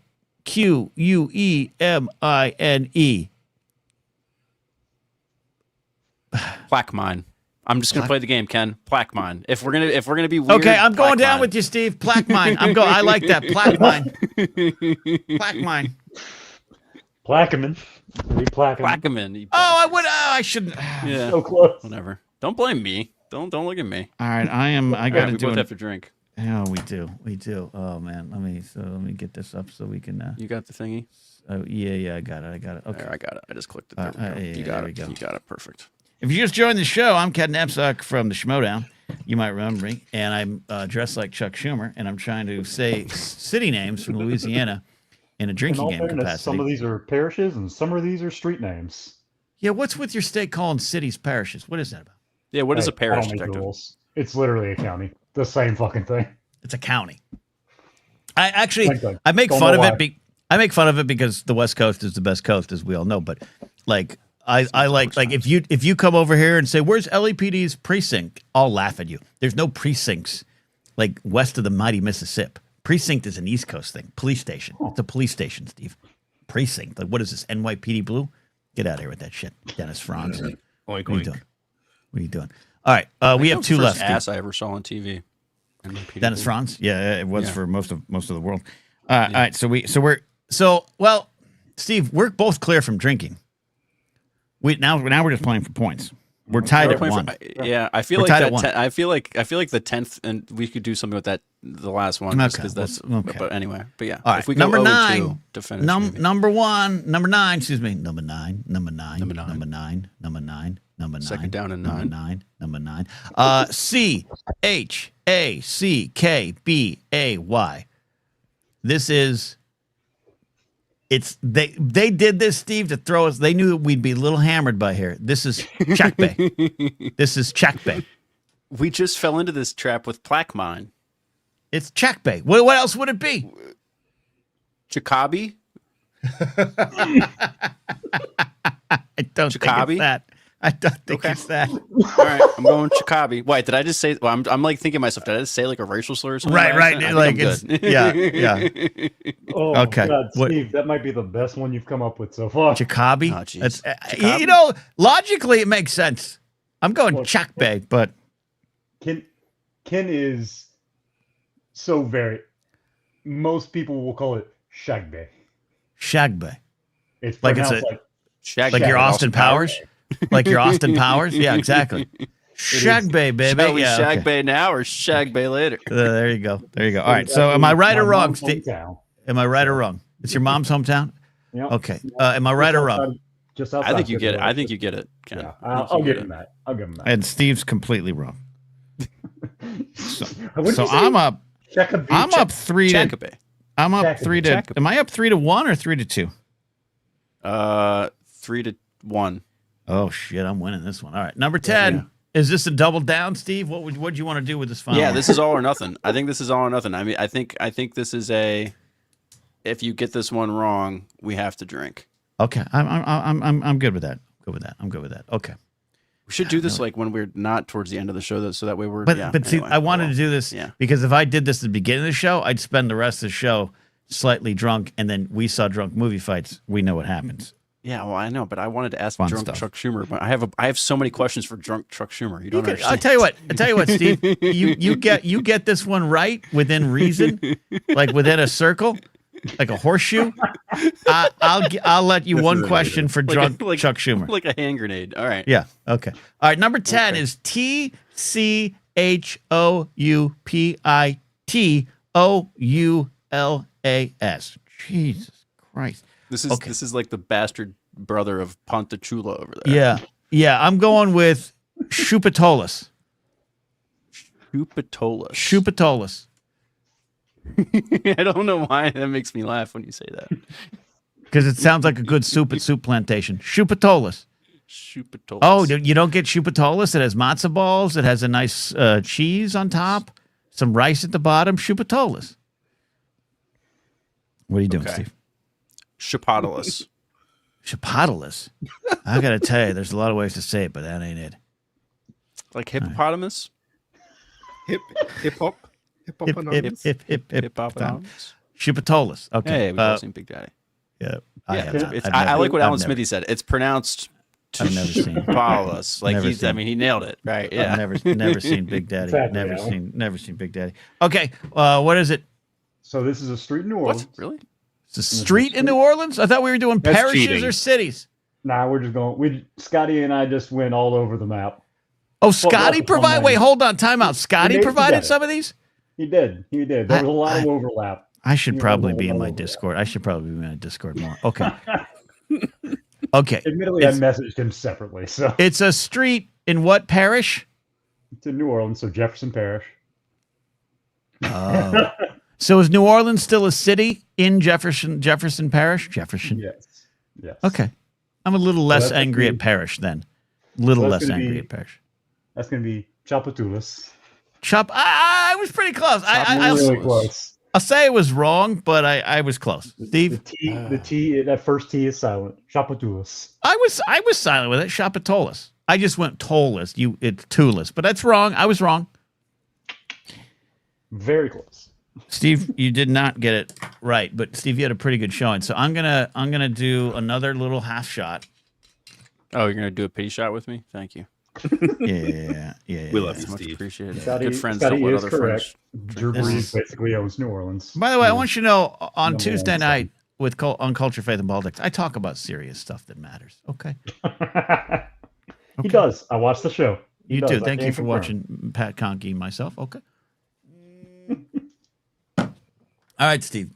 Plaque mine. I'm just gonna play the game, Ken. Plaque mine. If we're gonna be weird, Okay, I'm going plaque down mine. with you, Steve. Plaque mine. I like that. Plaque mine. Plaque mine. Plaquemine. Plaquemine. Plaquemine. you I shouldn't. Yeah. So close. Whatever. Don't blame me. Don't look at me. All right, I All got right, to we do both it. have to drink. Oh, we do. Oh man, let me get this up so we can. You got the thingy? Yeah, I got it. Okay. There, I got it. I just clicked it. There we go. yeah, You got there it. we go. You got it. Perfect. If you just joined the show, I'm Ken Napzok from the Schmodown. You might remember me, and I'm dressed like Chuck Schumer, and I'm trying to say city names from Louisiana in a In drinking all game fairness, capacity. some of these are parishes and some of these are street names. Yeah, what's with your state calling cities parishes? What is that about? Yeah. What is Hey, a parish, I don't make detective? rules. It's literally a county. The same fucking thing. It's a county. I actually Thank God. I make Don't fun know of why. it. I make fun of it because the West Coast is the best coast, as we all know. But like I like if you come over here and say, "Where's LAPD's precinct?" I'll laugh at you. There's no precincts like west of the mighty Mississippi. Precinct is an East Coast thing. Police station. It's a police station, Steve. Precinct. Like what is this? NYPD Blue? Get out of here with that shit, Dennis Franz. Oink, What are you oink. doing? What are you doing? All right, we have 2 First left. Steve. ass I ever saw on TV. Dennis Franz? Yeah, it was Yeah. for most of the world. All right, well, Steve, we're both clear from drinking. Now we're just playing for points. We're tied at 1. Yeah, I feel We're like tied that. at 1. I feel like the 10th, and we could do something with that. The last one, Okay, because that's. okay. But anyway, but yeah. All right, if we go number 0-2 9 to finish, maybe. number 9. Excuse me, number 9. Second down and 9. Number 9. CHACKBAY. This is. They did this, Steve, to throw us. They knew we'd be a little hammered by here. This is Chakbay. This is Chakbay. We just fell into this trap with Plaque Mine. It's Chakbay. What else would it be? Jacoby? I don't think Jacoby? it's that. I don't think it's that. All right, I'm going Chicago. Wait, did I just say? Well, I'm like thinking to myself. Did I just say like a racial slur or something? Right. I think Like I'm it's good. yeah. Oh, Okay. God, What- Steve, that might be the best one you've come up with so far. Chicago. Oh, jeez. You know, logically it makes sense. I'm going Well, Chuck Bay, but Ken is so very. Most people will call it Shag Bay. Shag Bay. It's Like it's pronounced a- like Shag Like Bay, your like Austin Powers? Like your Austin Powers? Yeah, exactly. Shag Bay, baby. Shall we Yeah, Shag okay. Bay now or Shag Bay later? There you go. There you go. All right. it's So am I actually right or my wrong, mom's Steve? hometown. Am I right or wrong? It's your mom's hometown? Yep. Okay. Am I right or wrong? Just outside. I think you get it. I think you get it, Ken. Yeah, I think I'll you give get him it. that. I'll give him that. And Steve's completely wrong. What'd So you say? I'm up. Shaka Bay? I'm up 3 to. Shag Bay. I'm up Jack- 3 to. Jack- Am I up 3-1 or 3-2? 3-1. Oh shit! I'm winning this one. All right. Number 10. Yeah. Is this a double down, Steve? What'd you want to do with this final? Yeah, this is all or nothing. I think this is all or nothing. I mean, I think this is a. If you get this one wrong, we have to drink. Okay. I'm good with that. I'm good with that. Okay. We should do this like when we're not towards the end of the show, so that way we're. But see, anyway, I wanted well, to do this yeah. because if I did this at the beginning of the show, I'd spend the rest of the show slightly drunk, and then we saw drunk movie fights. We know what happens. Yeah, well, I know, but I wanted to ask Fun drunk stuff. Chuck Schumer. But I have so many questions for drunk Chuck Schumer. You don't understand. I'll tell you what, Steve. You get this one right within reason, like within a circle, like a horseshoe. I'll let you one question for drunk Chuck Schumer. Like a hand grenade. All right. Yeah. Okay. All right. Number 10 is TCHOUPITOULAS. Jesus Christ. This is like the bastard brother of Pontachula over there. Yeah. Yeah. I'm going with Chupatolas. Chupatolas. Chupatolas. I don't know why that makes me laugh when you say that. Because it sounds like a good soup at Soup Plantation. Chupatolas. Chupatolas. Oh, you don't get chupatolas? It has matzo balls. It has a nice cheese on top, some rice at the bottom. Chupatolas. What are you doing, Okay. Steve? Chupatolas. Chupatolas. I got to tell you, there's a lot of ways to say it, but that ain't it. Like hippopotamus? Hip hop. Hippopotamus? Chupatolas. Okay. Hey, we've all seen Big Daddy. Yeah. Yeah, I've I like what I've Alan never- Smithy said. It's pronounced I've never seen. Chupatolas. Like Never I seen. mean, he nailed it, right? Yeah. I've never seen Big Daddy. Exactly, Never seen Big Daddy. Okay. What is it? So this is a street in New Orleans. What? Really? It's a street in New Orleans? I thought we were doing That's parishes cheating. or cities. Nah, we're just going. Scotty and I just went all over the map. Oh, Scotty well, provided. Wait, hold on. Time out. Scotty made it provided together. some of these? He did. There was a lot of overlap. I should You probably know, be in my overlap. Discord. I should probably be in my Discord more. Okay. Okay. Admittedly, I messaged him separately, so It's a street in what parish? it's in New Orleans, so Jefferson Parish. Oh. So is New Orleans still a city in Jefferson Parish? Jefferson. Yes. Yes. Okay. I'm a little less that's gonna angry be- at parish then. A little that's less gonna angry be- at parish. That's going to be Chapatulas. I was pretty close. Really close. I'll say it was wrong, but I was close. Steve, The T, that first T is silent. Chapatulas. I was silent with it. Shopatolas. I just went tollless. It's tooless, but that's wrong. I was wrong. Very close. Steve, you did not get it right, but Steve, you had a pretty good showing. So I'm gonna do another little half shot. Oh, you're gonna do a pity shot with me? Thank you. Yeah. We love you, Much Steve. appreciated. Scotty, Good friends Scotty don't let is other correct. friends. Drew This Brees is- basically owns New Orleans. By the way, I want you to know on Number Tuesday one, night with on Culture, Faith, and Politics, I talk about serious stuff that matters. Okay, He does. I watched the show. He you does. do. I Thank you can for confirm. watching Pat Conkey and myself. Okay. All right, Steve.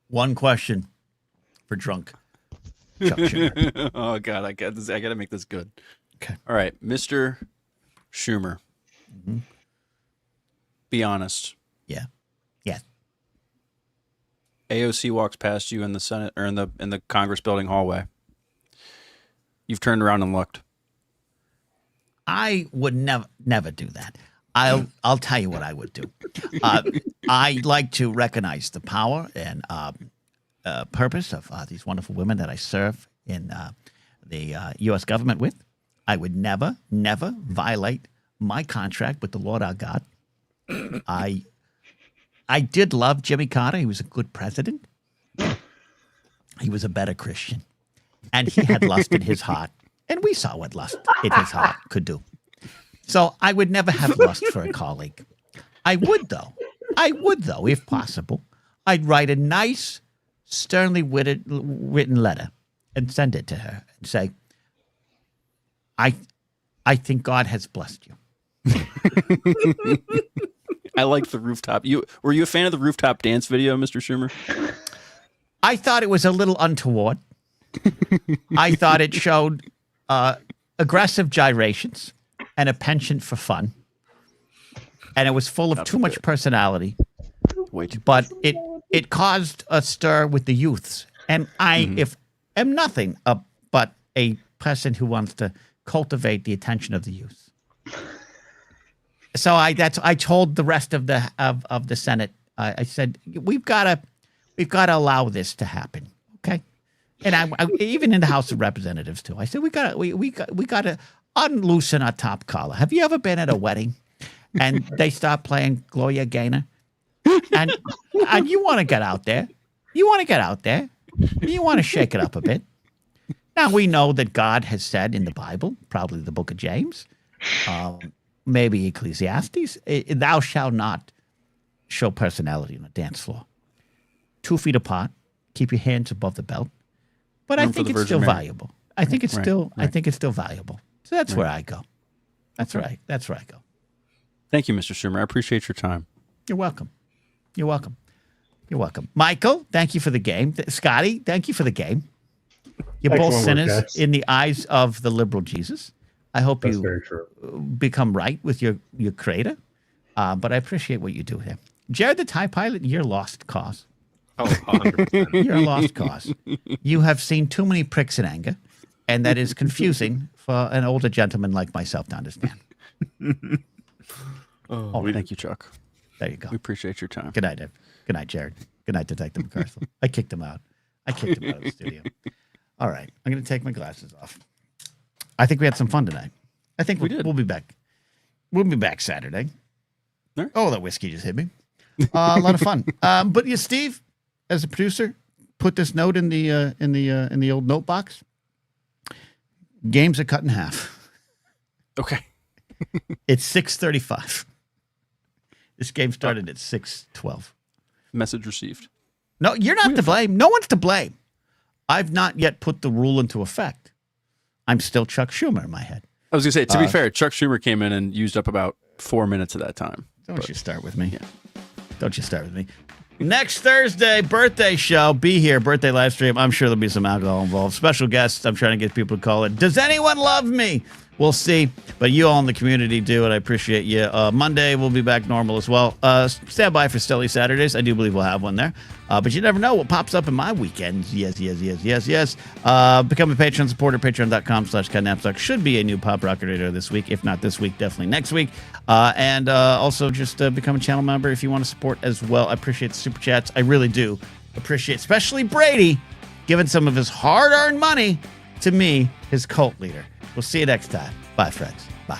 One question for drunk Chuck Schumer. Oh God, I got this. I got to make this good. Okay. All right, Mr. Schumer. Be honest. Yeah. AOC walks past you in the Senate or in the Congress building hallway. You've turned around and looked. I would never do that. I'll tell you what I would do. I like to recognize the power and purpose of these wonderful women that I serve in the U.S. government with. I would never violate my contract with the Lord our God. I did love Jimmy Carter. He was a good president. He was a better Christian. And he had lust in his heart. And we saw what lust in his heart could do. So I would never have lust for a colleague. I would, though, if possible. I'd write a nice, sternly written letter and send it to her and say, I think God has blessed you. I like the rooftop. Were you a fan of the rooftop dance video, Mr. Schumer? I thought it was a little untoward. I thought it showed aggressive gyrations and a penchant for fun. And it was full of too much personality. But it caused a stir with the youths. And I am nothing but a person who wants to cultivate the attention of the youth. So I told the rest of the Senate. I said we've got to allow this to happen, okay? And I even in the House of Representatives too. I said we got to unloosen our top collar. Have you ever been at a wedding and they start playing Gloria Gaynor, and you want to get out there? You want to shake it up a bit. Now we know that God has said in the Bible, probably the Book of James. Maybe Ecclesiastes, thou shalt not show personality on a dance floor. 2 feet apart, keep your hands above the belt. But I think it's still valuable. I think it's still valuable. So that's where I go. That's right. That's where I go. Thank you, Mr. Schumer. I appreciate your time. You're welcome. Michael, thank you for the game. Scotty, thank you for the game. You're both sinners in the eyes of the liberal Jesus. I hope you become right with your creator. But I appreciate what you do here. Jared the TIE Pilot, you're lost cause. Oh, 100%. You're a lost cause. You have seen too many pricks in anger, and that is confusing for an older gentleman like myself to understand. Thank you, Chuck. There you go. We appreciate your time. Good night, Ed. Good night, Jared. Good night, Detective McCarthy. I kicked him out of the studio. All right. I'm going to take my glasses off. I think we had some fun tonight. I think we'll be back. We'll be back Saturday. Right. Oh, that whiskey just hit me. A lot of fun. But yeah, Steve, as a producer, put this note in the old note box. Games are cut in half. Okay. It's 6:35. This game started at 6:12. Message received. No, you're not to blame. No one's to blame. I've not yet put the rule into effect. I'm still Chuck Schumer in my head. I was going to say, to be fair, Chuck Schumer came in and used up about 4 minutes of that time. Don't you start with me. Yeah. Don't you start with me. Next Thursday, birthday show. Be here. Birthday live stream. I'm sure there'll be some alcohol involved. Special guests. I'm trying to get people to call it. Does anyone love me? We'll see. But you all in the community do, and I appreciate you. Monday, we'll be back normal as well. Stand by for Silly Saturdays. I do believe we'll have one there. But you never know what pops up in my weekends. Yes. Become a Patreon supporter. Patreon.com/Napzok. Should be a new Pop Rocket Radio this week. If not this week, definitely next week. And also just become a channel member if you want to support as well. I appreciate the super chats. I really do appreciate, especially Brady, giving some of his hard-earned money to me, his cult leader. We'll see you next time. Bye, friends. Bye.